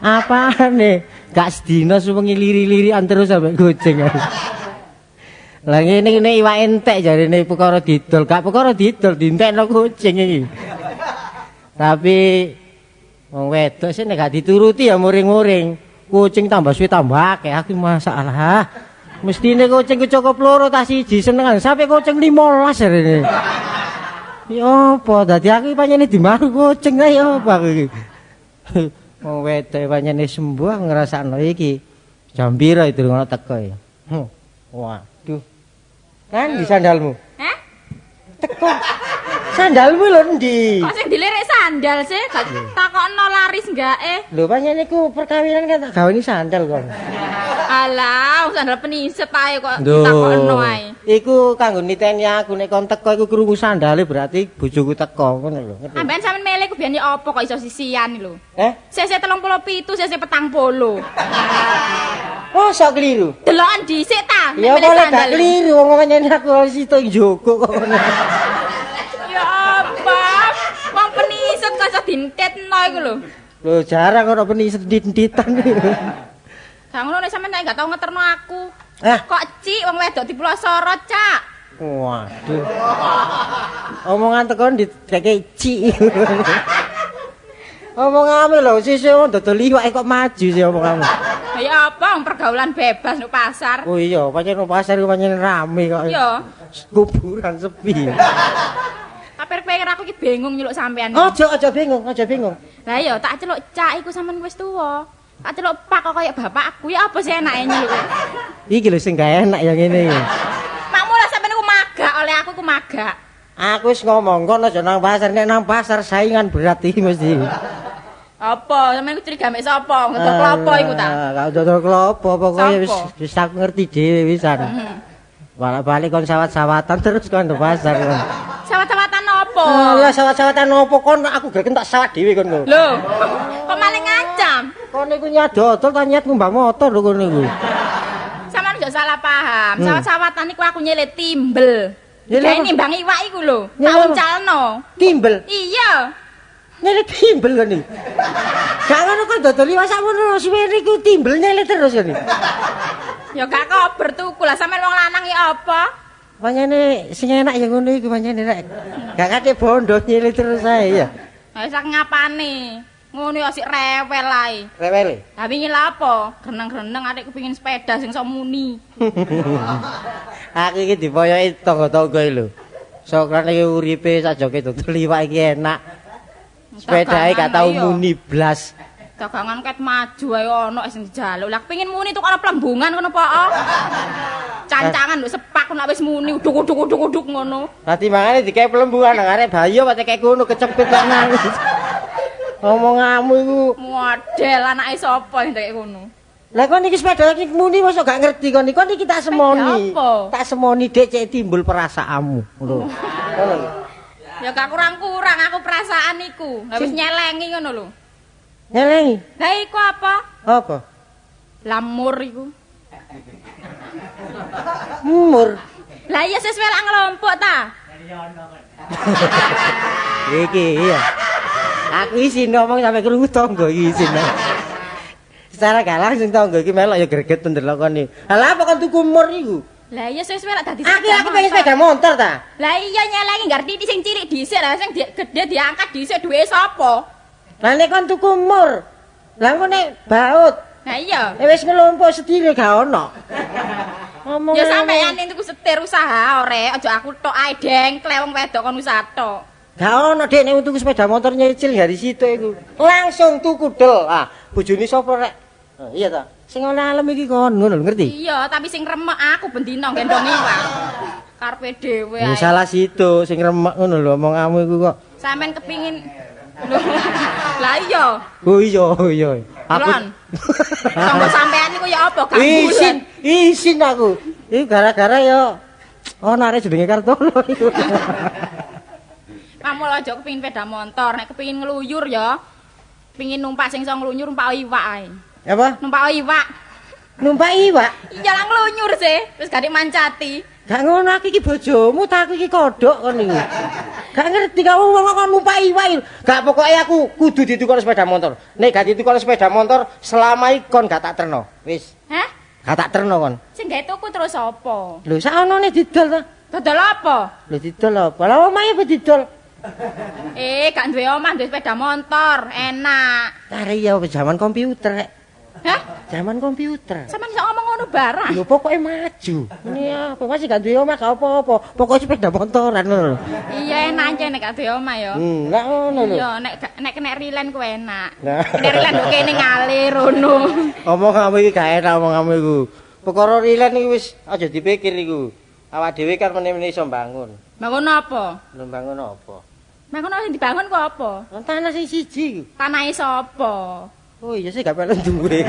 Speaker 4: Apane? Gak sedina suwengi liri-lirian terus sampe kucing. Lah ngene iwak entek jarene perkara didol, gak perkara didol dientekno kucing iki. Tapi wong wedok sih nek gak dituruti ya muring-muring. Kucing tambah suwe tambah akeh aku masalah. Mestine kucing cukup loro tas siji senengan sampai kucing 15 jarene. Ya apa dadi aku pancene dimaru kucing ya apa aku iki. Wong wedok pancene sembuh aku ngrasakno iki. Jam pira itu ngono teko ya. Waduh. Kan di sandalmu?
Speaker 5: Hah?
Speaker 4: Teko. Sandalmu lho ndi?
Speaker 5: Kok sing dilirik sandal sih? Gak takokno laris enggak
Speaker 4: Lho pancene ku perkawinan kan tak gawani sandal kon.
Speaker 5: Alah, sandal peniset ae kok takokno ae.
Speaker 4: Iku kanggo niteni aku nek kon teko iku krungu sandale berarti bojoku teko ngono lho.
Speaker 5: Amben sampean milih ku biyen apa kok iso sisian lho. Sese 37, sese 40.
Speaker 4: Oh, sok keliru.
Speaker 5: Delokan dhisik ta?
Speaker 4: Ya boleh gak keliru wong pancene aku situ njogo kok ngono.
Speaker 5: Ya apa? Wong peniset kok iso dintetno iku lho.
Speaker 4: Lho jarang ora peniset ndit-nditan iki.
Speaker 5: Gak ngono nek sampean gak tau ngeterno aku. Kok cik wong wedok dipulosoro, Cak.
Speaker 4: Waduh. Omongan tekan dideke cik. Omongane lho sesuk wong dodol iwak kok maju sih omonganmu.
Speaker 5: Ya apa pergaulan bebas nang pasar.
Speaker 4: Oh iya, pancen nang pasar ku pancen rame kok.
Speaker 5: Iya.
Speaker 4: Kuburan sepi.
Speaker 5: Pikir aku iki bingung nyeluk sampean.
Speaker 4: Aja bingung.
Speaker 5: Lah iya tak celuk Cak iku sampean wis tuwa. Tak celuk Pak kok kaya bapakku ya apa sih enake nyeluk.
Speaker 4: Iki lho sing gak enak ya ngene iki.
Speaker 5: Makmu lah sampean iku magak oleh aku ku magak.
Speaker 4: Aku wis ngomong kok aja nang pasar, nek nang pasar saingan berat iki mesti.
Speaker 5: Apa? Sampeyan ku curiga mek sapa? Ngedol klopo iku ta?
Speaker 4: Gak dodol klopo, pokoke wis aku ngerti dhewe wisan. Balik-balik kon sawat-sawatan terus kon nang pasar kon.
Speaker 5: Sawat-sawatan apa?
Speaker 4: Lah sawat-sawatan opo kon aku gak tak sawat dhewe kon.
Speaker 5: Lho, kok malah ngancam?
Speaker 4: Kon niku nyat dodol ta nyat ngumbang motor lho kon niku.
Speaker 5: Sampeyan aja salah paham. Sawat-sawatan iku aku nyelih timbel. Kayak nimbang iwak iku lho. Tak uncalno.
Speaker 4: Timbel.
Speaker 5: Iya.
Speaker 4: Nyele timbel kan iki. Gak ngono kok dodol iwak sakmono suwe niku timbel nyele terus kan.
Speaker 5: Ya gak kober tuku lah sampean wong lanang ya apa?
Speaker 4: Pancene sing enak ya ngono iku pancene nek. Gak kate bondo nyele terus ae ya.
Speaker 5: Ha sak ngapane? Ngono ya sik rewel ae.
Speaker 4: Rewele.
Speaker 5: Ha wingi lha apa? Greneng-greneng adekku pengin sepeda sing sok muni.
Speaker 4: Aku iki dipoyoki tangga-tangga lho. Sokrane iki uripe sajoke dodol iwak iki enak. Sepedae gak tau muni blas.
Speaker 5: Dagangan ket maju ae ono sing dijaluk. Lah pengin muni tuku ana plembungan ngono po. Cancangan lho sepak nek wis muni uduk-uduk ngono.
Speaker 4: Dadi mangane dikae pelembungan nang arek bayo patek kayak ngono kecepit kok nangis. Ngomonganmu iku
Speaker 5: Model anake sapa sing kayak ngono.
Speaker 4: lah kon iki sepeda iki muni mosok gak ngerti kon iki tak semoni.
Speaker 5: Apa?
Speaker 4: Tak semoni dek cek timbul perasaanmu lho. Ngono.
Speaker 5: Ya gak kurang-kurang aku perasaan iku. Lah wis nyelengi ngono lho.
Speaker 4: Nyelengi.
Speaker 5: Lah iku apa?
Speaker 4: Apa?
Speaker 5: Lamur iku.
Speaker 4: Mur.
Speaker 5: Lah iya sesuai lak ngelompok ta.
Speaker 4: Iki iya. Aku isin ngomong sampe krungu tangga iki isin. Secara gak langsung tangga iki melok ya greget ndelokoni. Lah apa kon tuku mur iku?
Speaker 5: Lah iya sesuai lak dadi
Speaker 4: Aku pengen sepeda motor ta.
Speaker 5: Lah iya nyelengi ngerti sing cilik dhisik lah sing gede diangkat dhisik duwe sapa?
Speaker 4: Lah nek kon tuku mur. Lah engko nek baut.
Speaker 5: Lah iya.
Speaker 4: Wis ngelompok sedile gak ono. Ngomong
Speaker 5: Ya sampeyan tuku setir usaha ore, aja aku tok ae dengklek wong wedok kon usaha tok.
Speaker 4: gak ono dek nek tuku sepeda motor nyicil dari situ iku. Langsung tuku del. Ah, bojone sapa rek? Iya ta. Sing ana alam iki kon ngono lho ngerti?
Speaker 5: Iya, tapi sing remek aku bendina gendong iwak. Karepe dhewe
Speaker 4: Ya
Speaker 5: ae.
Speaker 4: salah situ sing remek ngono lho omonganmu iku kok.
Speaker 5: Sampeyan kepingin Loh, lah iya.
Speaker 4: Oh iya.
Speaker 5: Lon. Tonggo sampean niku ya apa gak
Speaker 4: Isin aku. Iki gara-gara ya ono arek jenenge Kartono iku.
Speaker 5: Kamu aja kepingin sepeda motor, nek kepingin ngeluyur ya. Pengin numpak sing iso ngeluyur numpak iwak ae.
Speaker 4: Apa?
Speaker 5: Numpak iwak.
Speaker 4: Numpak iwak.
Speaker 5: Iya lah ngelunyur sih, terus gak mancati.
Speaker 4: Gak ngono aku iki bojomu ta aku iki kodhok kon iki. Gak ngerti kamu wong kon numpak iwak. Gak pokoke aku kudu ditukar sepeda motor. Nek gak ditukar sepeda motor selama iki kon gak tak terno. Wis.
Speaker 5: Hah?
Speaker 4: Gak tak terno kon.
Speaker 5: Sing gawe tuku terus apa?
Speaker 4: Lho sak onone didol ta?
Speaker 5: Dodol apa?
Speaker 4: Lho didol apa? Lah omahe apa didol?
Speaker 5: Gak duwe omah, duwe sepeda motor, enak.
Speaker 4: Are ya zaman komputer rek.
Speaker 5: Hah?
Speaker 4: Zaman komputer.
Speaker 5: Sampeyan iso ngomong ngono barang.
Speaker 4: Lho pokoke maju. Ini apa masih gak duwe omah gak apa-apa. Pokoke sepeda motoran ngono.
Speaker 5: Iya enak aja nek gak duwe omah ya.
Speaker 4: Lah ngono lho.
Speaker 5: Iya, nek kena rilen ku enak.
Speaker 4: Nah.
Speaker 5: Nek rilen kok kene ngalir rono.
Speaker 4: Omonganmu iki gak enak omonganmu iku. Perkara rilen iki wis aja dipikir iku. Awak dhewe kan meneh-meneh iso bangun.
Speaker 5: Bangun apa?
Speaker 4: Lho bangun apa?
Speaker 5: Bangun sing dibangun ku apa?
Speaker 4: Tanah sing siji iku.
Speaker 5: Tanahe sapa?
Speaker 4: Oh iya sih gak pengen duwe.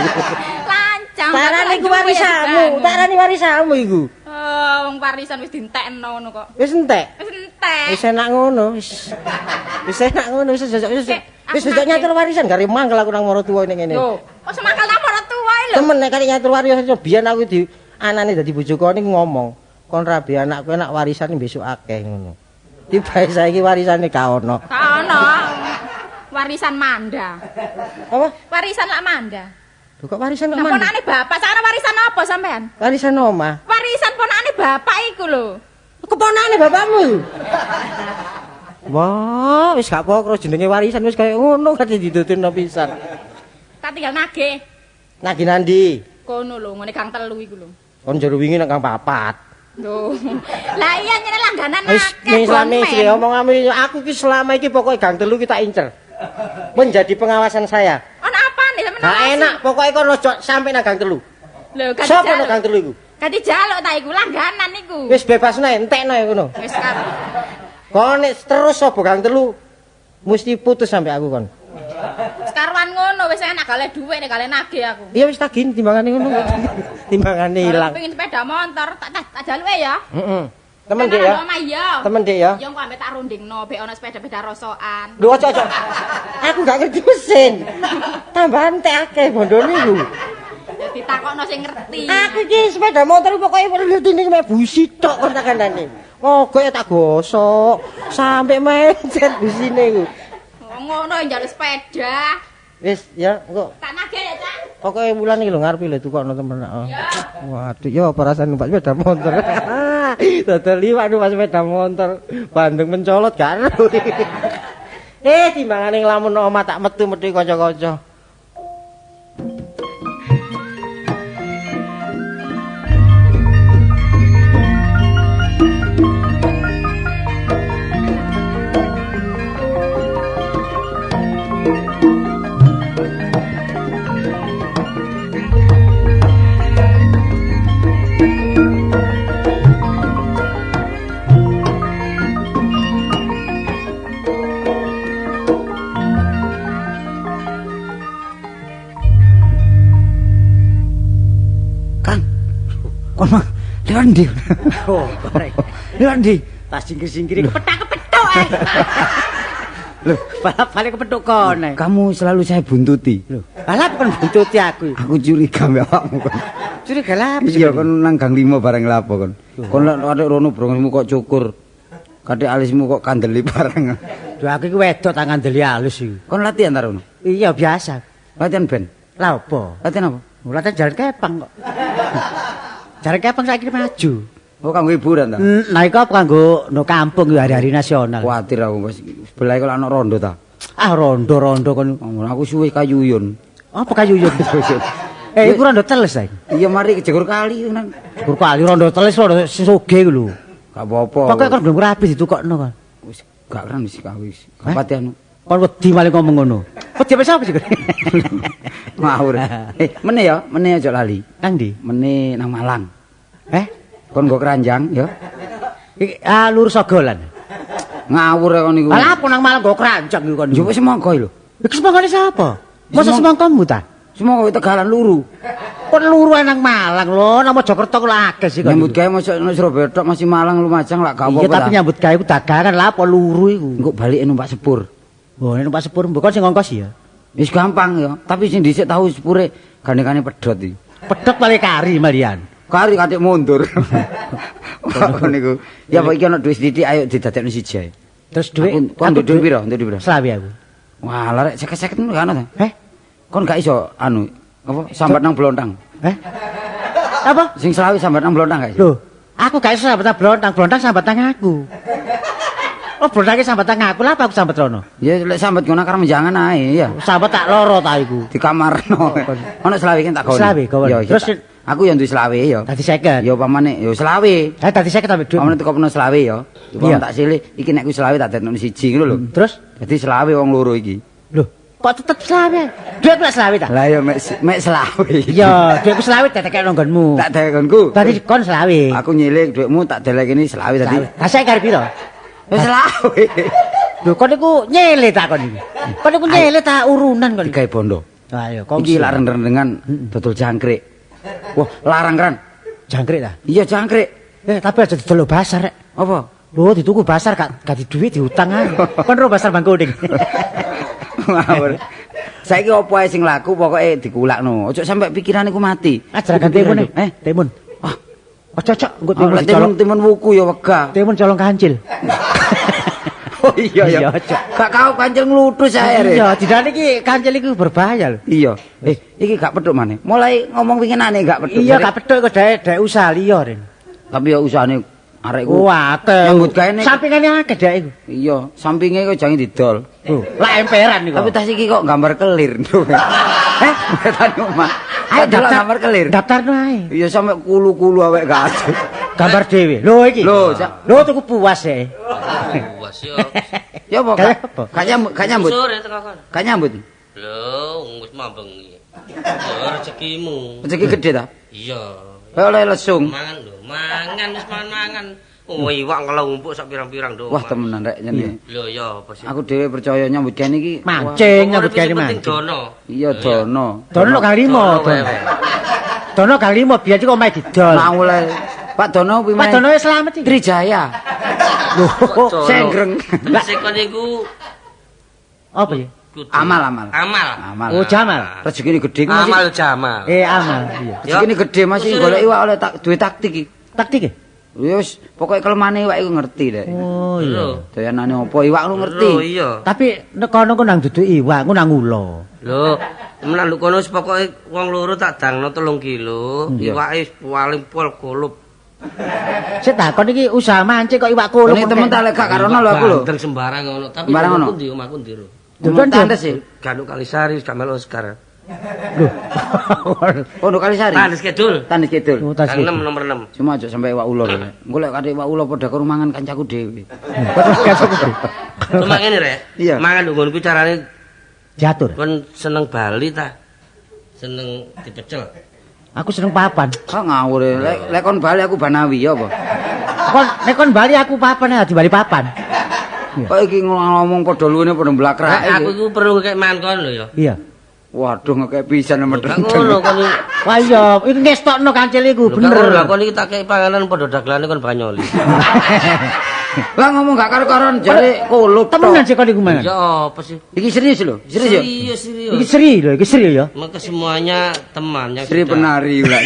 Speaker 5: Lancang.
Speaker 4: Tarane ku warisanmu, tarane warisanmu iku.
Speaker 5: Oh, wong warisan wis dientekno ngono kok.
Speaker 4: Wis entek.
Speaker 5: Wis entek.
Speaker 4: Wis enak ngono, wis. Wis enak ngono, wis jajak nyatur warisan gare mangkel aku nang maratuwa ning ngene.
Speaker 5: Lho, kok semakal nang maratuwa lho.
Speaker 4: Temen nek kare nyatur warisan biyen aku di anane dadi bojoku ning ngomong, kon rabi anakku enak warisan besok akeh ngono. Tibae saiki warisane gak ono.
Speaker 5: Gak ono. Warisan manda.
Speaker 4: Apa?
Speaker 5: Warisan lak manda.
Speaker 4: Lho kok warisan kok
Speaker 5: Nah,
Speaker 4: mana?
Speaker 5: ponakane bapak, sakjane warisan apa sampean?
Speaker 4: Warisan omah.
Speaker 5: Warisan ponakane bapak iku lho.
Speaker 4: Keponakane bapakmu. Wah, wis gak pokro jenenge warisan wis kaya ngono kate didudutno pisan.
Speaker 5: Tak tinggal nagih.
Speaker 4: Nagi nandi?
Speaker 5: Kono lho, ngene Gang 3 iku lho.
Speaker 4: Kon jero wingi nang Kang Papat.
Speaker 5: Lho. Lah iya nyene langganan
Speaker 4: Wis
Speaker 5: akeh.
Speaker 4: Islami sih omonganmu aku ki selama iki pokoke Gang 3 kita incer. Menjadi pengawasan saya.
Speaker 5: Ono apane sampean?
Speaker 4: Gak enak pokoke kon ojo sampe nang Gang 3.
Speaker 5: Lho, gak
Speaker 4: Sopo nang Gang
Speaker 5: dijaluk.
Speaker 4: 3 iku?
Speaker 5: Gak dijaluk ta iku langganan iku.
Speaker 4: Wis bebas nae entekno ya ngono.
Speaker 5: Wis kan.
Speaker 4: Kon nek terus sapa Gang 3 mesti putus sampe aku kon.
Speaker 5: Sekaruan ngono wis enak gale dhuwit nek gale nagih aku.
Speaker 4: Iya wis tak gini timbangane ngono. Timbangane ilang.
Speaker 5: Pengin sepeda motor tak jaluke ya.
Speaker 4: Heeh. Temen Dik ya.
Speaker 5: Iya.
Speaker 4: Temen Dik ya.
Speaker 5: Ya engko ambek tak rundingno, bek ana sepeda-sepeda rosokan.
Speaker 4: Lho aja. Aku gak ngerti mesin. Tambahan teh akeh bondone iku.
Speaker 5: Ya ditakokno sing ngerti.
Speaker 4: Aku iki sepeda motor pokoke ngertine mek busi tok kon tak kandhane. Mogok ya tak gosok sampe mencet busine iku.
Speaker 5: Oh, ngono njaluk sepeda.
Speaker 4: Wis ya engko
Speaker 5: Tak nagih ya, Cak.
Speaker 4: pokoke wulan iki lho ngarepe lho tukokno temen. Waduh ya apa rasane numpak sepeda motor. Dodol liwat numpak sepeda motor. Bandeng mencolot gak ero. Timbangane nglamun omah tak metu-metu kanca-kanca.
Speaker 1: Kon mah lewat ndi?
Speaker 4: Oh,
Speaker 1: Lewat ndi?
Speaker 4: tak singkir-singkir kepethak-kepethuk ae. Loh, balik kepethuk kono.
Speaker 1: Kamu selalu saya buntuti.
Speaker 4: Loh, balap kon buntuti aku.
Speaker 1: Aku curiga mbek awakmu kon.
Speaker 4: Curiga lha
Speaker 1: Iya kon nang Gang 5 bareng lapo kon. Kon lek atik rono brongosmu kok cukur. Katik alismu kok kandeli bareng.
Speaker 4: Duh aku iki wedok tak ngandeli halus iki.
Speaker 1: Kon latihan ta rono?
Speaker 4: Iya biasa.
Speaker 1: Latihan band.
Speaker 4: Lah opo?
Speaker 1: Latihan apa?
Speaker 4: Latihan jalan kepang kok. Jalan kepang saiki maju.
Speaker 1: Oh kanggo hiburan ta?
Speaker 4: Nah iku apa kanggo no kampung yo hari-hari nasional.
Speaker 1: Kuatir aku wis sebelah kok ana rondo ta.
Speaker 4: Ah rondo-rondo kon.
Speaker 1: Oh, aku suwe kayuyun.
Speaker 4: Apa kayuyun? Iku rondo teles saiki.
Speaker 1: Iya mari kejegur kali nang.
Speaker 4: Gur kali rondo teles rondo sugih iku lho.
Speaker 1: Gak apa-apa.
Speaker 4: Pokoke kon belum rapi ditukokno kon.
Speaker 1: Wis gak keren wis kawis. Kapati anu.
Speaker 4: Kon wedi malah ngomong ngono. Wedi apa sapa sih?
Speaker 1: Ngawur. Meneh aja lali.
Speaker 4: Nang ndi?
Speaker 1: Meneh nang Malang.
Speaker 4: Kon
Speaker 1: Kon nggo keranjang ya.
Speaker 4: Lurus Sogolan.
Speaker 1: Ngawur kon niku.
Speaker 4: Lah apa nang Malang go krancang iku kon.
Speaker 1: Yo wis semangka lho.
Speaker 4: Iku semangkane sapa? Masa semangkamu ta?
Speaker 1: Semangka Tegalan luru.
Speaker 4: Kon luru nang Malang lho, nang Mojokerto ku akeh sih kon.
Speaker 1: Nyambut gawe mosok nang Surabaya tok masih Malang Lumajang lak gak apa-apa.
Speaker 4: Iya tapi nyambut gawe ku dagangan lah apa luru iku.
Speaker 1: engko balike numpak sepur.
Speaker 4: Oh, numpak sepur mbok kon sing ngongkos ya.
Speaker 1: Wis gampang ya, tapi sing dhisik tahu sepure gandengane pedhot iki.
Speaker 4: Pedhot paling kari malian.
Speaker 1: Kari katik mundur. Kon niku. Ya apa iki ana dhuwit sithik ayo didadekno siji ae.
Speaker 4: Terus dhuwit
Speaker 1: Kon nduk dhuwit piro? Nduk dhuwit piro?
Speaker 4: Selawi aku.
Speaker 1: Wah, larek 50-50 gak ana ta?
Speaker 4: Kon
Speaker 1: Kon gak iso anu apa sambat nang blontang.
Speaker 4: Apa?
Speaker 1: Sing selawi sambat nang blontang gak iso?
Speaker 4: Loh, aku gak iso sambat blontang sambat nang aku. Oh, blontangke sambat nang aku, lha apa aku sambat rono?
Speaker 1: Ya lek sambat ngono karo menjangan ae ya.
Speaker 4: Sambat tak loro ta iku.
Speaker 1: Di kamarno. Ono selawi kan tak gawe.
Speaker 4: Selawi, gawe.
Speaker 1: Ya,
Speaker 4: Terus
Speaker 1: aku yang duwe selawi ya.
Speaker 4: dadi 50.
Speaker 1: Ya upamane ya selawi.
Speaker 4: Lah dadi 50 ambek dhuwit.
Speaker 1: Pamane teko peno selawi ya.
Speaker 4: Iya.
Speaker 1: Upama tak silih iki nek ku selawi tak dadekno siji ngono lho.
Speaker 4: Terus?
Speaker 1: Dadi selawi wong loro iki.
Speaker 4: Loh, kok tetep selawi? Dhuwit lek selawi ta?
Speaker 1: Lah ya mek selawi.
Speaker 4: Iya, dhuwitku selawi dadekake nggonmu.
Speaker 1: Tak dekonku.
Speaker 4: Tadi kon selawi.
Speaker 1: Aku nyilik dhuwitmu tak delekeni selawi tadi.
Speaker 4: Lah saiki arep piro?
Speaker 1: Wis selawi.
Speaker 4: Lho kon niku nyele ta kon iki. Kon niku nyele ta urunan kon.
Speaker 1: Digawe bondo.
Speaker 4: Ayo,
Speaker 1: Iki lak rendeng-rendengan dodol jangkrik. Wah, larang kan.
Speaker 4: jangkrik ta.
Speaker 1: Iya jangkrik.
Speaker 4: Tapi aja didol basar rek.
Speaker 1: Apa?
Speaker 4: Lho dituku basar gak di duit diutang ae. Kon ro basar Bang Kuning.
Speaker 1: Ngawur. Saiki opo ae sing laku pokoke dikulakno. Ojo sampe pikirane ku mati.
Speaker 4: Ajarakan timun timun.
Speaker 1: Ah,
Speaker 4: Ojo cok, engko timun
Speaker 1: lek
Speaker 4: dicolong.
Speaker 1: timun wuku ya wegah.
Speaker 4: Timun colong kancil.
Speaker 1: Oh iya ya.
Speaker 4: Iya, Cok.
Speaker 1: Gak kau kancil ngluthus ae rek.
Speaker 4: Iya, didane iki kancil iki berbahaya lho.
Speaker 1: Iya. Iki gak pedhok maneh. Mulai ngomong winginane gak pedhok.
Speaker 4: Iya, gak pedhok kok dhek usaha liya ren.
Speaker 1: Tapi ya usahane arek ku.
Speaker 4: Wah, akeh.
Speaker 1: Nyambut gawe nek.
Speaker 4: Sampingane akeh dhek iku.
Speaker 1: Iya, sampinge kok jange didol.
Speaker 4: Lah emperan niku.
Speaker 1: Tapi tas iki kok gambar kelir. Tadi omah.
Speaker 4: Ayo
Speaker 1: daftar gambar kelir.
Speaker 4: Daftarno ae.
Speaker 1: Iya sampe kulu-kulu awake gak ada.
Speaker 4: Gambar dhewe. Lho iki.
Speaker 1: Lho,
Speaker 4: tuku puas e.
Speaker 2: Puas yo.
Speaker 1: Ya apa?
Speaker 4: Kayak apa?
Speaker 1: Gak nyambut.
Speaker 2: Sore teko kono.
Speaker 1: Gak nyambut.
Speaker 2: Lho, wis mambeng iki. Ya rezekimu.
Speaker 1: Rezeki gede ta?
Speaker 2: Iya.
Speaker 1: Oleh lesung.
Speaker 2: Mangan lho, mangan wis mangan. Oh, iwak ngelumpuk sak pirang-pirang do.
Speaker 1: Wah, temenan rek jane.
Speaker 2: Lho ya apa sih?
Speaker 1: Aku dhewe percaya nyambut gawe iki.
Speaker 4: Mancing nyambut gawe
Speaker 2: penting
Speaker 4: mancing.
Speaker 2: dono.
Speaker 1: Iya, dono.
Speaker 4: Dono Kang Limo. Dono Kang Limo biyen kok omahe didol.
Speaker 1: Nah, oleh Pak Dono kuwi
Speaker 3: Pak Dono selamat iki.
Speaker 1: Trijaya.
Speaker 3: Loh,
Speaker 1: Sengreng.
Speaker 2: Sekon iku
Speaker 3: apa ya?
Speaker 1: Amal.
Speaker 2: Amal.
Speaker 3: Oh, Jamal.
Speaker 1: Rezekine gedhe ku Mas.
Speaker 2: Amal Jamal.
Speaker 3: Amal. Iya.
Speaker 1: Rezekine gedhe Mas iki golek iwak oleh duwe taktik iki.
Speaker 3: Taktik e?
Speaker 1: Wis pokoke kelemane iwak iku ngerti lek.
Speaker 3: Oh iya.
Speaker 1: Dayanane apa iwak lu ngerti.
Speaker 2: Lho iya.
Speaker 3: Tapi nek kono ku nang dudu iwak, ku nang ula.
Speaker 2: Lho, menawa kono wis pokoke wong loro tak dangno 3 kilo, iwake paling pol kolup.
Speaker 3: Sik takon iki usaha mancing kok iwak kulup.
Speaker 1: Nek temen tak lek gak karono lho aku lho.
Speaker 2: Bandeng sembarang ngono, tapi
Speaker 1: Sembarang ngono?
Speaker 2: omahku ndi omahku ndi lho.
Speaker 1: Kan tandes sih.
Speaker 2: Ganu Kalisari gak melu Oscar.
Speaker 1: Pondok Kalisari.
Speaker 2: Tandes Kidul.
Speaker 1: Tandes Kidul.
Speaker 3: Oh, tas
Speaker 2: Gang
Speaker 3: gitu.
Speaker 2: 6 nomor 6.
Speaker 1: Cuma aja sampai iwak ulo lho. Engko lek kate iwak ulo padha karo mangan kancaku dhewe.
Speaker 2: Cuma ngene rek.
Speaker 1: Iya.
Speaker 2: Mangan lho ngono kuwi carane
Speaker 3: Diatur.
Speaker 2: kon seneng Bali ta? Seneng dipecel.
Speaker 3: Aku seneng papan.
Speaker 1: Ah ngawur e. Lek kon Bali aku Banawi ya apa?
Speaker 3: Nek kon Bali aku papan ya di Bali papan.
Speaker 1: Kok iki ngomong padha luwene padha mlakrake.
Speaker 2: Aku iku perlu kek mangan kon lho ya.
Speaker 3: Iya.
Speaker 1: Waduh ngekek pisan
Speaker 2: Gak
Speaker 1: medeng.
Speaker 2: ngono kon iki.
Speaker 3: Wah iya, iki ngestokno kancil iku
Speaker 2: Bener
Speaker 3: bener.
Speaker 2: lah kon iki tak kei panganan padha dagelane kon banyoli.
Speaker 1: Lah ngomong gak karo-karon jare kolup.
Speaker 3: Temenan sih kon iku mangan.
Speaker 2: Ya apa sih?
Speaker 1: Iki serius lho. Serius ya?
Speaker 2: Serius.
Speaker 3: Iki seri lho, iki seri ya.
Speaker 2: Maka semuanya teman yang
Speaker 1: Sri
Speaker 2: sudah
Speaker 1: penari ulah.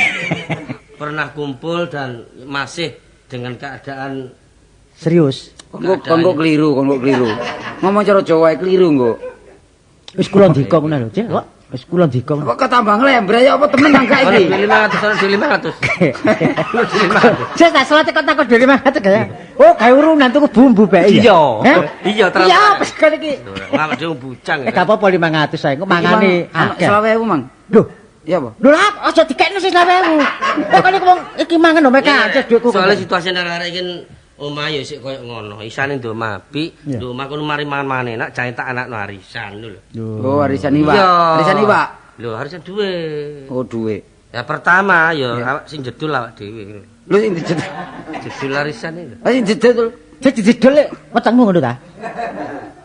Speaker 2: pernah kumpul dan masih dengan keadaan
Speaker 3: Serius.
Speaker 1: Kon kok keliru. Ngomong cara Jawa keliru engko.
Speaker 3: Wis kula ndika ngono lho, Cek. Kok wis kula ndika.
Speaker 1: Kok ketambah nglembret ya apa temen nang gak iki?
Speaker 2: 500.
Speaker 3: Saya tak salah tekan takon 500 ya. Oh, gawe urunan tuku bumbu bae ya.
Speaker 2: Iya, terus.
Speaker 3: Iya, wis kan iki.
Speaker 2: Ngawak dhewe bujang.
Speaker 3: Gak apa-apa 500 saya. Kok mangane akeh.
Speaker 1: 20.000 Mang.
Speaker 3: Loh,
Speaker 1: Iya apa?
Speaker 3: lho lah aja dikekno sing 20.000. Kok kene wong iki mangan omek aja dhuwitku.
Speaker 2: Soale situasi nang arek iki omah ya sik koyo ngono. Isane ndok mapi, ndok omah kono mari mangan enak, jae tak anakno arisan lho.
Speaker 1: Oh, warisan iwak.
Speaker 2: Iya.
Speaker 1: Warisan iwak.
Speaker 2: Lho, arisan duwe.
Speaker 1: Oh, duwe.
Speaker 2: Ya pertama ya awak sing jedul awak dhewe.
Speaker 1: Lho sing dijedul.
Speaker 2: Jedul arisan iki.
Speaker 1: Ah sing dijedul.
Speaker 3: Jadi didol wetengmu ngono ta?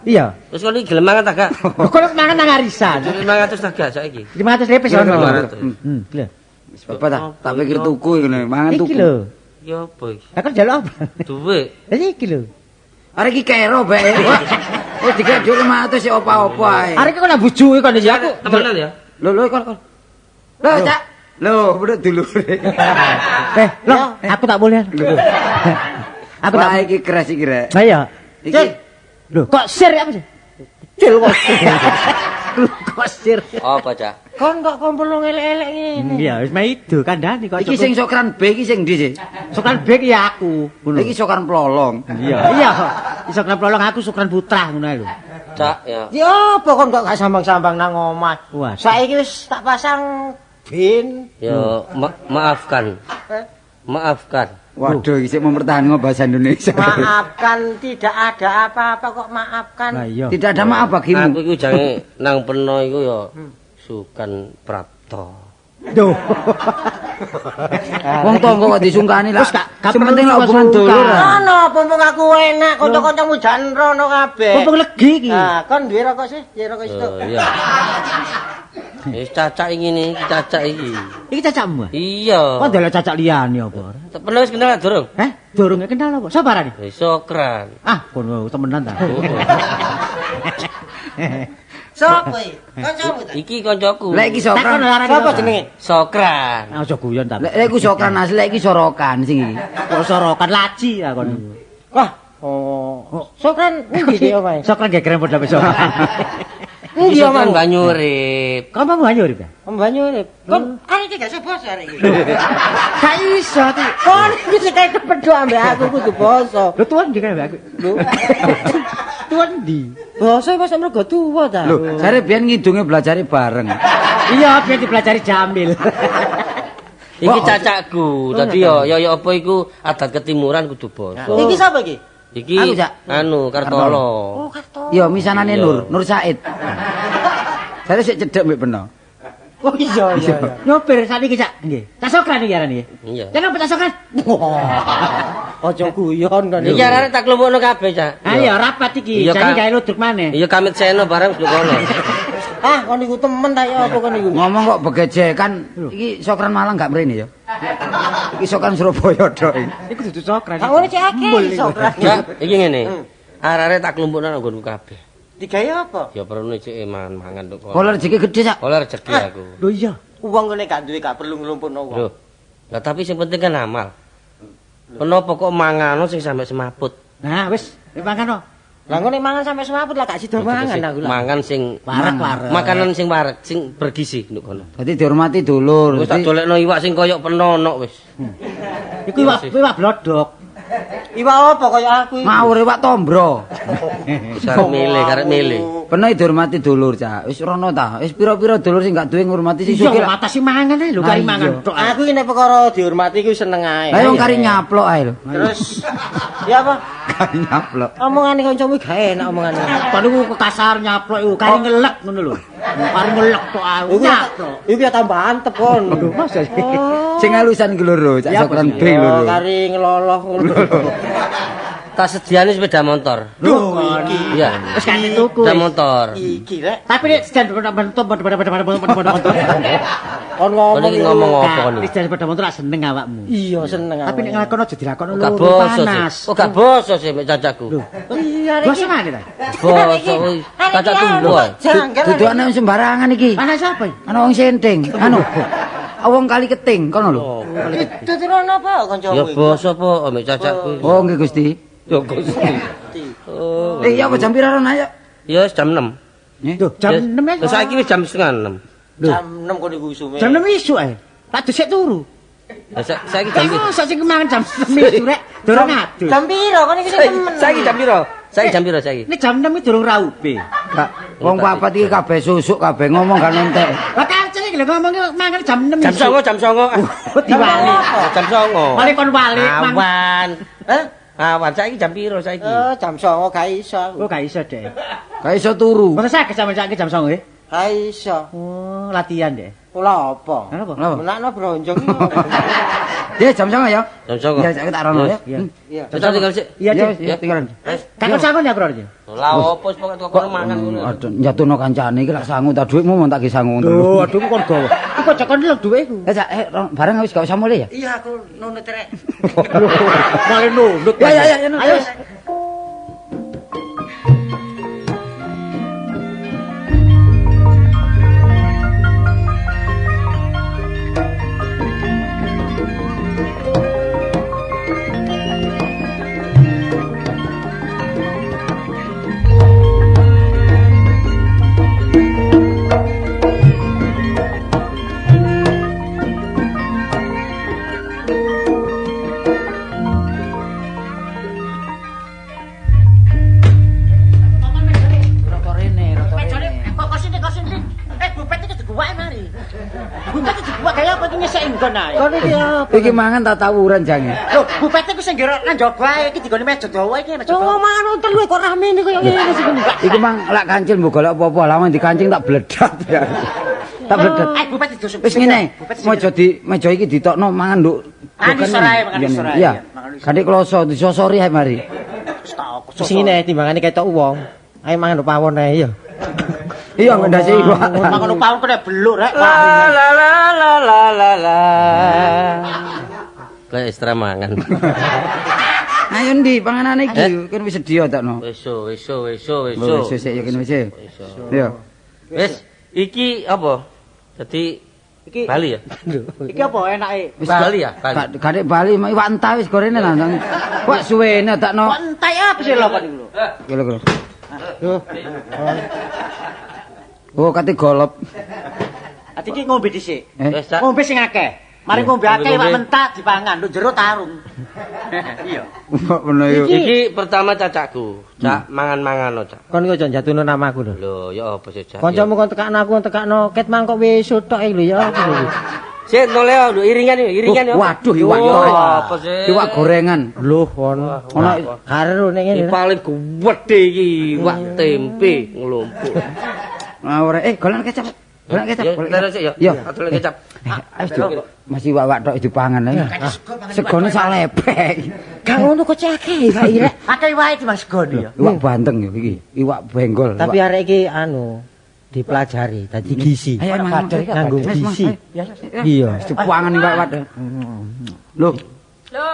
Speaker 3: Iya.
Speaker 2: Terus kon iki gelem mangan ta gak?
Speaker 3: Lho kok mangan nang arisan.
Speaker 2: 500 ta gak saiki?
Speaker 3: 500 lepes
Speaker 1: Iya,
Speaker 3: ono.
Speaker 2: 500.
Speaker 3: Lho.
Speaker 1: Wis apa ta? Tak pikir tuku ngene, mangan
Speaker 3: Iki
Speaker 1: tuku.
Speaker 3: lho.
Speaker 2: Ya apa iki?
Speaker 3: Lah kan jaluk apa?
Speaker 2: Duwe.
Speaker 3: Lah iki lho.
Speaker 1: Arek iki kero bae. Oh, dikek dhuwit 500 sik apa-apa ae.
Speaker 3: Arek kok nak bujuke kon iki aku.
Speaker 2: Temenan ya?
Speaker 1: Lho kon. Lho, Cak. Lho, bener dulure.
Speaker 3: Lho, aku tak boleh. Aku tak.
Speaker 1: Wah, iki keras iki rek.
Speaker 3: Lah iya.
Speaker 1: Iki
Speaker 3: Lho, kok sir apa sih? Cil kok. Kok sir.
Speaker 2: Apa, Cak?
Speaker 3: Kon kok kumpul ngelek-elek ngene. Iya, wis mah itu kandhani kok.
Speaker 1: iki sing sokran B iki sing ndi sih?
Speaker 3: Sokran bek ya aku. Ngono.
Speaker 1: Iki sokran plolong.
Speaker 3: Iya. Iya. Sokran plolong aku sokran putra ngono ae lho.
Speaker 2: Cak ya.
Speaker 6: Ya apa kok gak sambang-sambang nang omah.
Speaker 3: Wah.
Speaker 6: Saiki wis tak pasang bin.
Speaker 2: Ya maafkan. Maafkan.
Speaker 1: Waduh, iki sik mempertahankan bahasa Indonesia.
Speaker 6: Maafkan, tidak ada apa-apa kok maafkan.
Speaker 3: Lah iya.
Speaker 1: Tidak ada maaf
Speaker 2: Aku
Speaker 1: bagimu.
Speaker 2: iku jange nang peno iku ya Sukan Prapto.
Speaker 3: Duh.
Speaker 1: Wong tonggo kok disungkani lah.
Speaker 3: Wis, gak
Speaker 1: Sing penting
Speaker 3: perlu
Speaker 1: lah hubungan
Speaker 3: disungkan.
Speaker 1: dulur.
Speaker 6: Ono mumpung aku enak, kanca-kancamu jan rono kabeh.
Speaker 3: Mumpung legi iki.
Speaker 6: Nah, kon duwe rokok sih, duwe rokok situ.
Speaker 2: Oh iya. Wis cacak ngene iki cacak iki.
Speaker 3: Iki cacakmu.
Speaker 2: Iya.
Speaker 3: Kok ndelok cacak liyane apa?
Speaker 2: Pernah wis kenal durung?
Speaker 3: Durung kenal apa? Sapa arane?
Speaker 2: Sokran.
Speaker 3: Ah, kono temenan ta.
Speaker 6: Sopo iki? Kancamu ta?
Speaker 2: Iki koncoku.
Speaker 1: Lek iki sokran.
Speaker 6: Sapa jenenge?
Speaker 2: Sokran.
Speaker 3: Aja guyon ta.
Speaker 1: Lek iku sokran asli, lek iki sorokan sing iki.
Speaker 3: Kok sorokan laci ya kon.
Speaker 6: Wah, oh. Sokran endi iki omahe?
Speaker 3: Sokran gegeren padha besok.
Speaker 6: Endi
Speaker 2: Sokran
Speaker 6: omahe?
Speaker 2: banyu urip.
Speaker 3: Kamu mau banyu urip ya?
Speaker 6: Banyu urip. Kon arek iki gak iso basa arek iki.
Speaker 3: Gak iso ti.
Speaker 6: Kon iki sing kaya kepedho ambek aku kudu basa.
Speaker 3: Lho tuan di kene aku.
Speaker 6: Lho.
Speaker 3: Tuan di.
Speaker 6: Basa wis mergo tuwa ta.
Speaker 1: Lho, jare biyen ngidunge belajari bareng.
Speaker 3: Iya, biar dipelajari Jamil.
Speaker 2: Iki cacakku. Dadi yo apa iku adat ketimuran kudu basa.
Speaker 6: Iki sapa iki?
Speaker 2: Iki
Speaker 1: Aku, Cak.
Speaker 2: anu Kartolo.
Speaker 6: Oh, Karto.
Speaker 1: Yo misanane
Speaker 2: Iya.
Speaker 1: Nur Said. Jare sik cedhek mbek peno.
Speaker 6: Oh iya iya.
Speaker 3: Nyopir sakniki Cak. Nggih. Tak sokran iki arane.
Speaker 2: Iya.
Speaker 3: Jangan tak sokran.
Speaker 6: Aja guyon kon.
Speaker 2: Iki arek tak klumpukno kabeh, Cak.
Speaker 3: Ayo rapat iki.
Speaker 2: Iya,
Speaker 3: Jadi
Speaker 2: Kak.
Speaker 3: gawe ludruk maneh.
Speaker 2: Iya kamit seno bareng wis kono.
Speaker 6: Ah, kon iku temen ta ya apa kon iku?
Speaker 1: Ngomong kok begejekan iki sokran Malang gak mrene ya. Iki sokan Surabaya tok.
Speaker 3: Iku dudu cokrat.
Speaker 6: Kang ngene cek akeh iso.
Speaker 2: Ya, iki ngene. Arek-arek tak klumpukno nang nggonku kabeh.
Speaker 6: Digawe apa?
Speaker 2: Ya perlu cek mangan tok.
Speaker 1: Kalau rezeki gede sak.
Speaker 2: Oleh rezeki aku.
Speaker 3: Lho iya.
Speaker 6: Wong ngene gak duwe gak perlu nglumpukno wong.
Speaker 2: Lho. Lah tapi sing penting kan amal. Kenapa kok mangano sing sampe semaput?
Speaker 3: Nah, wis mangan.
Speaker 6: Lah ngene mangan sampe semaput lah gak sida mangan aku lah.
Speaker 2: Mangan sing
Speaker 3: Warek-warek.
Speaker 2: makanan sing warek, sing bergizi nduk kono.
Speaker 1: Dadi dihormati dulur.
Speaker 2: Wis tak dolekno iwak sing koyok penonok wis.
Speaker 3: Iku iwak blodok.
Speaker 6: Iwak apa kaya aku iki?
Speaker 1: Ngawur iwak tombro.
Speaker 2: Karek milih.
Speaker 1: Pernah dihormati dulur, Cak. Wis rono ta. Wis pira-pira dulur sing gak duwe ngurmati sing
Speaker 3: Iya,
Speaker 1: sugih.
Speaker 3: matasi mangan ae lho kari mangan tok.
Speaker 6: Aku iki nek perkara dihormati ku seneng ae.
Speaker 1: Lah wong kari nyaplok ae lho.
Speaker 6: Terus ya apa?
Speaker 1: Kari nyaplok.
Speaker 6: Omongane kancamu gak enak omongane.
Speaker 3: Padahal ku kasar nyaplok iku kari ngelek ngono lho. Kari ngelek tok aku nyaplok.
Speaker 6: Iku ya tambah antep kon.
Speaker 3: Lho, Mas.
Speaker 1: Sing halusan iki lho, Cak Sokran B lho.
Speaker 6: Kari ngeloloh ngono.
Speaker 2: Tak sediani sepeda motor.
Speaker 6: Duh, iki.
Speaker 2: Iya.
Speaker 3: Wis kan tuku.
Speaker 2: Sepeda motor.
Speaker 6: Iki rek.
Speaker 3: Tapi nek sedan bentuk motor.
Speaker 6: Kon
Speaker 2: Kon iki ngomong apa kon iki?
Speaker 3: Sedan sepeda motor lak seneng awakmu.
Speaker 6: Iya seneng aku.
Speaker 3: Tapi nek nglakon aja dilakon
Speaker 2: Gak
Speaker 3: lho
Speaker 2: boso
Speaker 3: panas.
Speaker 2: sih. Oh gak boso sih mek cacaku.
Speaker 6: Iya rek.
Speaker 3: Boso mana ta?
Speaker 2: Boso wis. Caca tuwa.
Speaker 1: Dudu ana sembarangan iki.
Speaker 3: Panas apa?
Speaker 1: Ana wong senting. Anu. Wong kali keting kono lho.
Speaker 6: Tuturan apa kancamu
Speaker 2: Ya
Speaker 6: iki?
Speaker 2: boso po mek cacaku.
Speaker 1: Oh nggih Gusti.
Speaker 2: Ya Gusti. Oh.
Speaker 1: Ya apa jam pira rono ayo?
Speaker 2: Ya wis jam 6.
Speaker 3: Loh, jam 6 ya.
Speaker 2: Terus saiki wis jam setengah 6.
Speaker 6: Jam 6 kon iku sume.
Speaker 3: Jam 6 isuk ae. Tak dhisik turu.
Speaker 2: Lah saiki jam
Speaker 3: Iku sak sing kemangan jam 6 isuk rek. Durung adus.
Speaker 6: Jam piro kon iki sing temen?
Speaker 2: saiki jam piro? Saiki jam piro saiki?
Speaker 3: Ini jam 6 iki durung raupe.
Speaker 1: Kak, wong papat iki kabeh susuk kabeh ngomong gak entek.
Speaker 3: Lah kancen iki lho ngomong mangan jam 6
Speaker 2: Jam 9, jam 9.
Speaker 3: Oh, diwali.
Speaker 2: Jam 9.
Speaker 3: Wali kon wali.
Speaker 2: Awan.
Speaker 6: Hah?
Speaker 2: Awan saiki jam piro saiki?
Speaker 6: Jam 9 gak iso aku.
Speaker 3: Oh, gak iso, Dek.
Speaker 1: Gak iso turu.
Speaker 3: Masa saged sampe saiki jam 9 nggih?
Speaker 6: Gak iso.
Speaker 3: Oh, latihan, Dek.
Speaker 6: Kula apa?
Speaker 3: Kenapa?
Speaker 1: Kenapa?
Speaker 6: Menakno bronjong iki.
Speaker 1: Dia jam 9 ya.
Speaker 2: Jam 9.
Speaker 1: Ya saya tak rono ya.
Speaker 3: Iya.
Speaker 6: Iya.
Speaker 2: Kita tinggal sik.
Speaker 3: Iya,
Speaker 1: Ya,
Speaker 3: Dek.
Speaker 1: ya tinggalan.
Speaker 3: Kan sangon ya, Bro.
Speaker 2: Lah opo wis pokoke kok mangan ngono.
Speaker 1: Aduh, njatuhno kancane iki lak sangu ta dhuwitmu mon tak ki sangu ngono.
Speaker 3: Lho, aduh kon gawa. Iku aja kon lho duweku.
Speaker 1: Cak, bareng wis gak usah mulai ya.
Speaker 6: Iya aku nunut rek.
Speaker 3: Male nunduk.
Speaker 1: Ya, ya, ya,
Speaker 3: Ayo.
Speaker 1: Iki mangan tak tawuran jange.
Speaker 3: Lho, bupete ku sing ngerok nang jaba ae iki digone meja dawa iki meja dawa.
Speaker 6: Oh mangan telu kok rame ini koyo ngene sih.
Speaker 1: Iki mang lak kancil mbok golek apa-apa, lawan dikancing tak bledat ya. Tak bledat.
Speaker 3: Bupete dosuk.
Speaker 1: Wis ngene, meja iki ditokno mangan nduk.
Speaker 3: Mangan isor ae, mangan isor ae.
Speaker 1: Iya. Ganti kloso disosori ae mari.
Speaker 4: Wis ngene timbangane ketok wong. Ayo mangan pawon ae ya.
Speaker 1: Iya ngendasi iku.
Speaker 3: Mangan upawon kena beluk rek.
Speaker 2: La la la la la la la. Kayak ekstra mangan.
Speaker 1: Ayo ndi panganane iki kan wis sedia takno.
Speaker 2: Wis wis.
Speaker 1: Wis sik ya kene wis. Iya.
Speaker 2: Wis iki apa? Dadi
Speaker 3: Iki
Speaker 2: Bali ya?
Speaker 3: iki apa enake?
Speaker 1: Wis
Speaker 2: Bali ya? Bali.
Speaker 1: Kadek Bali iwak entah wis gorene lah. Wak suwene takno.
Speaker 3: Kok entek apa sih lho kon iku lho.
Speaker 1: Kira-kira. Oh, kate golop.
Speaker 3: Ati iki ngombe dhisik.
Speaker 2: Wis Cak.
Speaker 3: Ngombe sing akeh. Mari ngombe akeh iwak mentak dipangan nduk jero tarung. Iya.
Speaker 1: Bener yo.
Speaker 2: Iki pertama cacakku. Cak mangan-mangan Cak.
Speaker 4: Kon kok aja jatuhno namaku lho.
Speaker 2: Lho, ya apa sih Cak?
Speaker 4: Kancamu kon tekakno aku, tekakno ket mangkok wis tok iki lho ya apa lho.
Speaker 2: Sik noleo lho iringan yo.
Speaker 1: Waduh, iwak
Speaker 2: Oh,
Speaker 1: goreng.
Speaker 2: apa sih?
Speaker 1: Iwak gorengan.
Speaker 4: Lho kon.
Speaker 1: Ono
Speaker 4: Karo nek
Speaker 2: Iki
Speaker 4: ngene.
Speaker 2: paling gede iki iwak tempe nglumpuk.
Speaker 1: ora golek kecap. Golek kecap.
Speaker 2: Ya,
Speaker 1: Golek
Speaker 2: terus ya.
Speaker 1: Yo.
Speaker 2: Atule kecap.
Speaker 1: Ayo masih iwak tok dipangan ae. Segone sak lepek.
Speaker 6: Gak ngono kok cekek gak irek.
Speaker 3: Akeh wae Mas Goni ya.
Speaker 1: Iwak banteng yo iki. Iwak benggol.
Speaker 4: Tapi arek iki anu dipelajari dadi gizi.
Speaker 1: Ayo mangan.
Speaker 4: Nganggo
Speaker 1: Wes, Mas,
Speaker 4: gizi.
Speaker 1: ayo.
Speaker 4: Iya.
Speaker 1: Dipuangan iwak-iwak. Lho,
Speaker 5: Lho,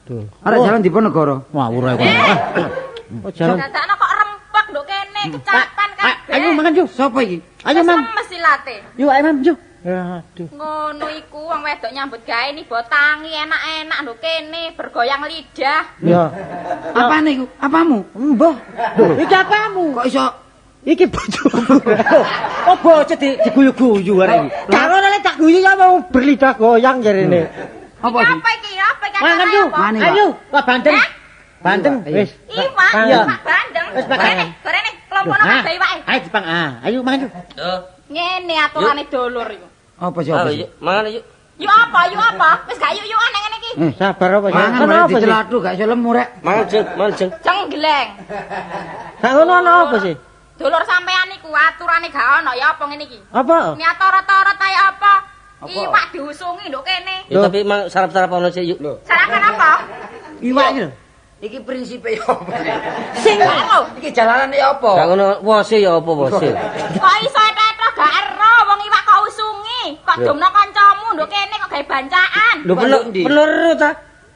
Speaker 4: Tuh.
Speaker 1: arek jalan Diponegoro.
Speaker 3: Ngawur ae kono.
Speaker 4: Oh, jalan.
Speaker 5: dadakno kok rempek nduk kene kecapan kabeh.
Speaker 3: Ayo mangan yo.
Speaker 1: Sapa iki?
Speaker 3: Ayo Mam.
Speaker 5: Mesti late.
Speaker 3: Yo ayo Mam yo.
Speaker 4: Aduh.
Speaker 5: Ngono iku wong wedok nyambut gawe nih botangi enak-enak nduk kene bergoyang lidah.
Speaker 4: Ya.
Speaker 1: Apane iku? Apamu?
Speaker 3: Mbah. Lho, iki apamu?
Speaker 1: Kok iso
Speaker 3: Iki bojoku. Oh, bocah diguyu-guyu arek iki.
Speaker 4: Karo nek tak guyu ya mau berlidah goyang jarene.
Speaker 1: apa
Speaker 5: Iki
Speaker 1: iki?
Speaker 5: apa iki? Apa iki?
Speaker 3: Mangan yo.
Speaker 1: Mani, Pak.
Speaker 3: Ayo, Pak Bandeng.
Speaker 5: Eh?
Speaker 3: Bandeng
Speaker 1: Ayo.
Speaker 3: wis.
Speaker 5: Iwak,
Speaker 3: Iya.
Speaker 5: iwak bandeng.
Speaker 3: Wis, Pak.
Speaker 5: Gorene, kelompokan
Speaker 3: Ah,
Speaker 5: kabeh iwake.
Speaker 3: Ayo Jepang. Ayo mangan yo.
Speaker 5: Ngene aturane dulur iku.
Speaker 1: Apa sih? Apa sih?
Speaker 2: Yuk, mangan yuk.
Speaker 5: Yuk apa? Yuk apa? Wis gak yuk-yukan nek ngene iki.
Speaker 3: Sabar apa sih?
Speaker 1: Mangan
Speaker 3: Ono
Speaker 1: boleh
Speaker 3: apa sih?
Speaker 1: dicelatu gak iso lemu rek.
Speaker 2: Mangan jeng, mangan jeng.
Speaker 5: Jenggleng.
Speaker 3: Gak ngono ono apa sih?
Speaker 5: Dulur sampean iku aturane gak ono ya apa ngene iki?
Speaker 3: Apa?
Speaker 5: Niat torot-torot kaya apa?
Speaker 1: Apa?
Speaker 5: Iwak diusungi nduk kene.
Speaker 2: Ya tapi mang sarap-sarap ono sih yuk.
Speaker 5: Sarapan apa?
Speaker 3: Iwak iki lho.
Speaker 1: Iki prinsipe yo apa nih?
Speaker 5: Sing lho.
Speaker 1: Iki jalanan ya apa?
Speaker 2: Gak ngono wose ya apa wose.
Speaker 5: Kok iso tetok gak ero wong iwak kok usungi. Kok domno kancamu nduk kene kok gawe bancaan.
Speaker 2: Lho bener bener ta.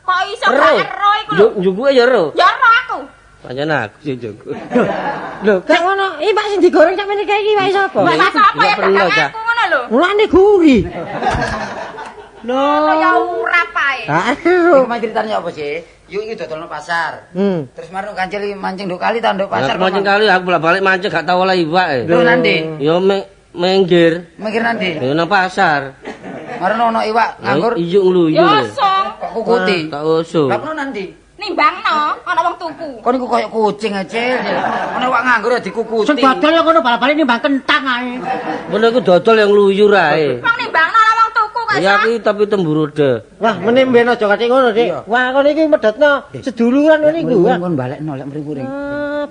Speaker 5: Kok iso gak ero iku lho.
Speaker 2: Yuk njuguke ya ero.
Speaker 5: Ya ero aku.
Speaker 2: Pancen aku sing njugu.
Speaker 3: Lho, gak ngono. Iwak sing digoreng sak meneh iki iwak sapa?
Speaker 5: Mbak Mas apa ya
Speaker 2: pernah,
Speaker 5: dagang
Speaker 2: Cak.
Speaker 5: aku ngono lho.
Speaker 3: Mulane guri.
Speaker 5: Ngono ya urap ae.
Speaker 1: Iku mah ceritanya apa sih? Yuk iki dodolno pasar. Terus marung kancil iki mancing nduk kali ta nduk pasar.
Speaker 2: Mancing kali aku bolak-balik mancing gak tau oleh iwak.
Speaker 1: Lho nanti.
Speaker 2: Ya menggir.
Speaker 1: Mikir nanti.
Speaker 2: Ya nang pasar.
Speaker 1: Marung ono iwak nganggur
Speaker 2: Iyuk ngluyu.
Speaker 5: Yo song.
Speaker 1: kok kukuti.
Speaker 2: Tak usuk.
Speaker 1: Lah kono nanti.
Speaker 5: Nimbangno ana wong tuku.
Speaker 1: Kon iku koyo kucing aja. Ono iwak nganggur ya dikukuti.
Speaker 3: Sing dodol ya ngono bal-balik nimbang kentang ae.
Speaker 2: Ngono iku dodol yang ngluyu rae.
Speaker 5: Wong nimbangno ana wong tuku kok
Speaker 2: Ya iki tapi temburode.
Speaker 3: Wah, meneh mben aja kate ngono, Dik. Wah, kon iki medhotno seduluran ngene iku.
Speaker 1: Kon balekno lek mriku ring.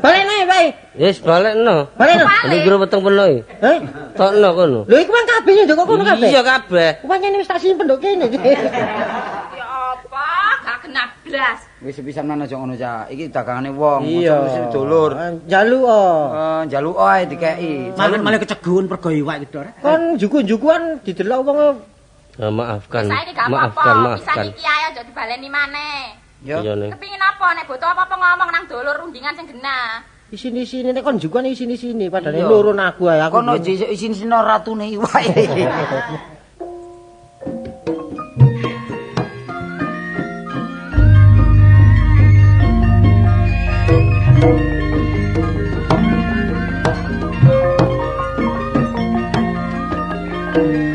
Speaker 3: Balekno ae, Pak.
Speaker 2: Wis balekno.
Speaker 3: Balekno.
Speaker 2: Ini kira weteng peno iki.
Speaker 3: Heh?
Speaker 2: Tokno kono.
Speaker 3: Lho iku mang kabeh ndok kono kabeh.
Speaker 2: Iya kabeh.
Speaker 3: Pancen wis tak simpen ndok kene.
Speaker 5: Ya apa? Gak kena blas.
Speaker 1: Wis sepisan aja ngono cah. Iki dagangane wong,
Speaker 3: Iya.
Speaker 1: ojo mesti dulur.
Speaker 3: Njaluk
Speaker 1: Njaluk ae dikeki.
Speaker 3: malah kecegun pergo iwak iki, Dor. Kon juku-jukuan didelok wong
Speaker 2: Ya, maafkan.
Speaker 5: Saiki gak
Speaker 2: Maafkan,
Speaker 5: apa-apa. Pisan
Speaker 2: maafkan.
Speaker 5: iki ae aja dibaleni maneh.
Speaker 1: Yo.
Speaker 2: Iya ning.
Speaker 5: Kepingin apa nek butuh apa-apa ngomong nang dulur rundingan sing genah.
Speaker 3: isini-isini nek kon jukuan isini-isini padane
Speaker 1: Iya.
Speaker 3: loro aku ae aku.
Speaker 1: Kono isin-isin ratune iwak.
Speaker 5: Thank